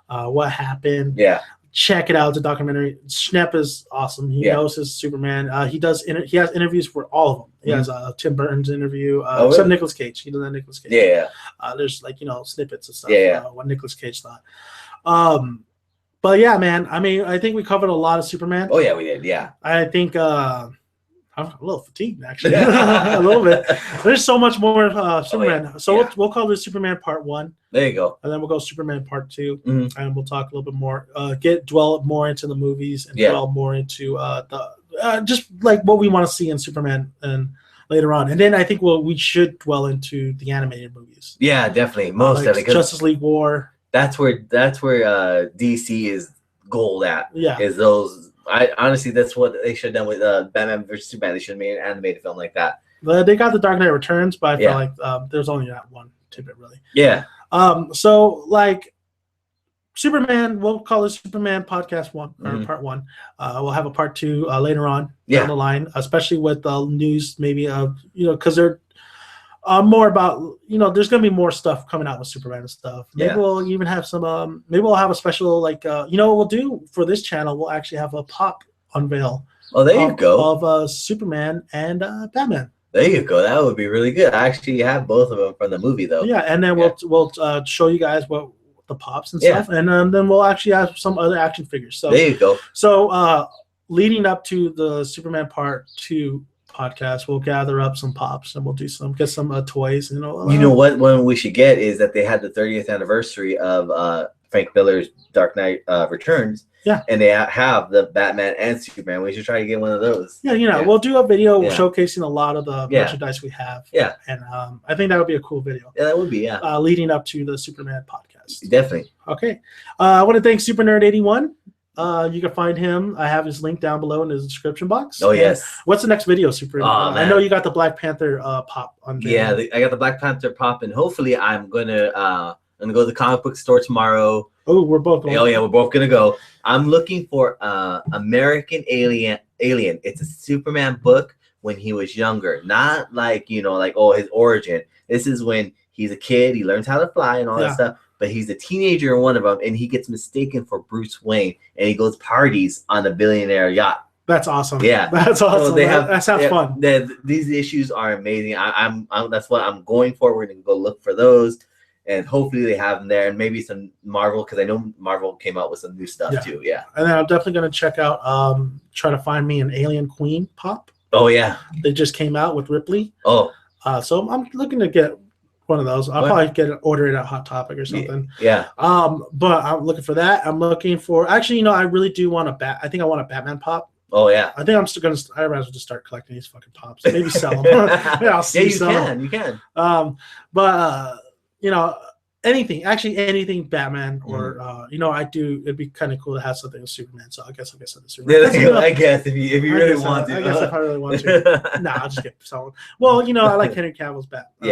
What Happened. Yeah. Check it out. It's a documentary. Schnepp is awesome. He knows his Superman. He has interviews for all of them. He has Tim Burton's interview. Except Nicolas Cage. He doesn't have Nicolas Cage. Yeah. There's snippets and stuff. What Nicolas Cage thought. But yeah, man. I mean, I think we covered a lot of Superman. Oh yeah, we did. Yeah. I think I'm a little fatigued actually. A little bit. There's so much more Superman. So we'll call this Superman Part 1. There you go. And then we'll go Superman Part 2, and we'll talk a little bit more. Dwell more into the movies and dwell more into the just like what we want to see in Superman and later on. And then I think we should dwell into the animated movies. Yeah, definitely. Most of it. Justice League War. That's where DC is gold at. Yeah. Is those. I honestly, that's what they should have done with Batman vs Superman. They should have made an animated film like that. They got the Dark Knight Returns, but I felt like there's only that one tidbit really. Yeah. So like Superman, we'll call it Superman Podcast 1 or Part 1. We'll have a Part 2 later on down the line, especially with the news, maybe because they're more about there's gonna be more stuff coming out with Superman and stuff. Maybe we'll even have some. Maybe we'll have a special what we'll do for this channel. We'll actually have a pop unveil. Oh, there you go. Of Superman and Batman. There you go. That would be really good. I actually have both of them from the movie though. Yeah, and then we'll show you guys what the pops and stuff, and then we'll actually have some other action figures. So there you go. So leading up to the Superman Part 2 podcast, we'll gather up some pops and we'll get some toys. You know what one we should get is that they had the 30th anniversary of Frank Miller's Dark Knight Returns. Yeah, and they have the Batman and Superman. We should try to get one of those. Yeah, we'll do a video showcasing a lot of the merchandise we have. Yeah, and I think that would be a cool video. Yeah, that would be. Yeah, leading up to the Superman podcast. Definitely. Okay, I want to thank Supernerd81. You can find him. I have his link down below in the description box. Oh, yes. What's the next video, Super? I know you got the Black Panther pop on there. Yeah, I got the Black Panther pop, and hopefully I'm gonna go to the comic book store tomorrow. Oh, we're both going. Oh yeah, we're both gonna go. I'm looking for American Alien. It's a Superman book when he was younger, not like his origin. This is when he's a kid. He learns how to fly and all that stuff. But he's a teenager in one of them, and he gets mistaken for Bruce Wayne, and he goes parties on a billionaire yacht. That's awesome. Yeah, that's awesome. So that sounds fun. These issues are amazing. I'm that's what I'm going for. We're gonna go look for those, and hopefully they have them there, and maybe some Marvel, because I know Marvel came out with some new stuff too. Yeah. And then I'm definitely gonna check out try to find me an Alien Queen pop. Oh yeah. They just came out with Ripley. Oh. So I'm looking to get one of those. I'll probably order it at Hot Topic or something. Yeah. But I'm looking for that. I'm looking for actually, I really do want I think I want a Batman pop. Oh yeah. I think I'm still gonna. I might as well just start collecting these fucking pops. Maybe sell them. Yeah, I'll see. You can. But anything. Actually, anything Batman or I do. It'd be kind of cool to have something with Superman. So I guess I'll get something Superman. Yeah, I guess if you really want to. I guess if I really want to. Nah, I'll just get someone. Well, I like Henry Cavill's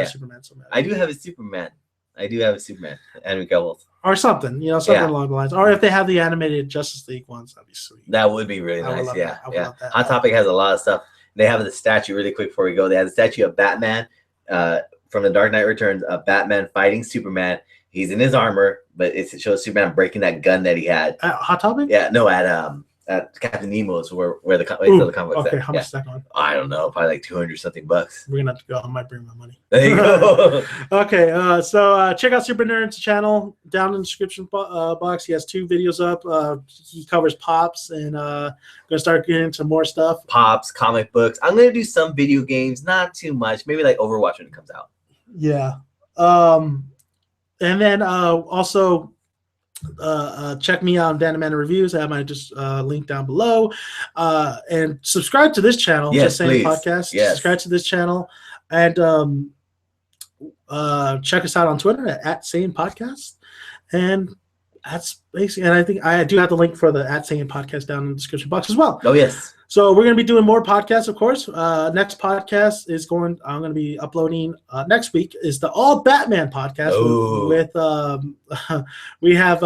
Superman. So I do have a Superman. Henry Cavill. Or something, something along the lines. Or if they have the animated Justice League ones, that'd be sweet. That would be really nice. Yeah. That. Hot Topic has a lot of stuff. They have the statue really quick before we go. They have the statue of Batman from The Dark Knight Returns, of Batman fighting Superman. He's in his armor, but it shows Superman breaking that gun that he had. At Hot Topic? Yeah, no, at Captain Nemo's where the comic books. Okay, how much is that going? I don't know, probably like $200-something bucks. We're gonna have to go. I might bring my money. There you go. Okay, so check out Super Nerd's channel down in the description box. He has 2 videos up. He covers pops and gonna start getting into more stuff. Pops, comic books. I'm gonna do some video games, not too much. Maybe like Overwatch when it comes out. Yeah. And then also. Check me out on Dan Amanda Reviews. I have my link down below. And subscribe to this channel. Yes, Just Saying please. Podcast. Yes. Subscribe to this channel. And check us out on Twitter at Saying Podcast. And that's basically, and I think I do have the link for the at Saying Podcast down in the description box as well. Oh, yes. So we're going to be doing more podcasts, of course. Next podcast is I'm going to be uploading next week is the All Batman podcast with we have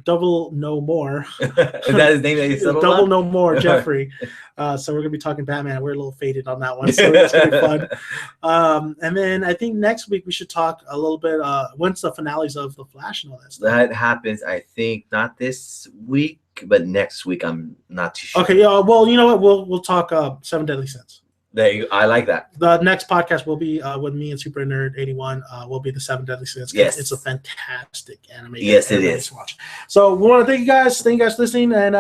Double No More. Is that his name that you settled Double on? No More, Jeffrey. So we're going to be talking Batman. We're a little faded on that one, so it's going to be fun. And then I think next week we should talk a little bit once the finales of The Flash and all that stuff. That happens, I think, not this week, but next week. I'm not too sure. Okay, well, you know what? We'll talk 7 Deadly Sins. There you. I like that. The next podcast will be with me and Supernerd81. Will be the 7 Deadly Sins. Yes, it's a fantastic anime. Yes, it is. To watch. So we want to thank you guys. Thank you guys for listening, and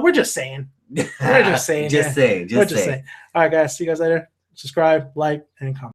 we're just saying. We're just saying. Just saying. All right, guys. See you guys later. Subscribe, like, and comment.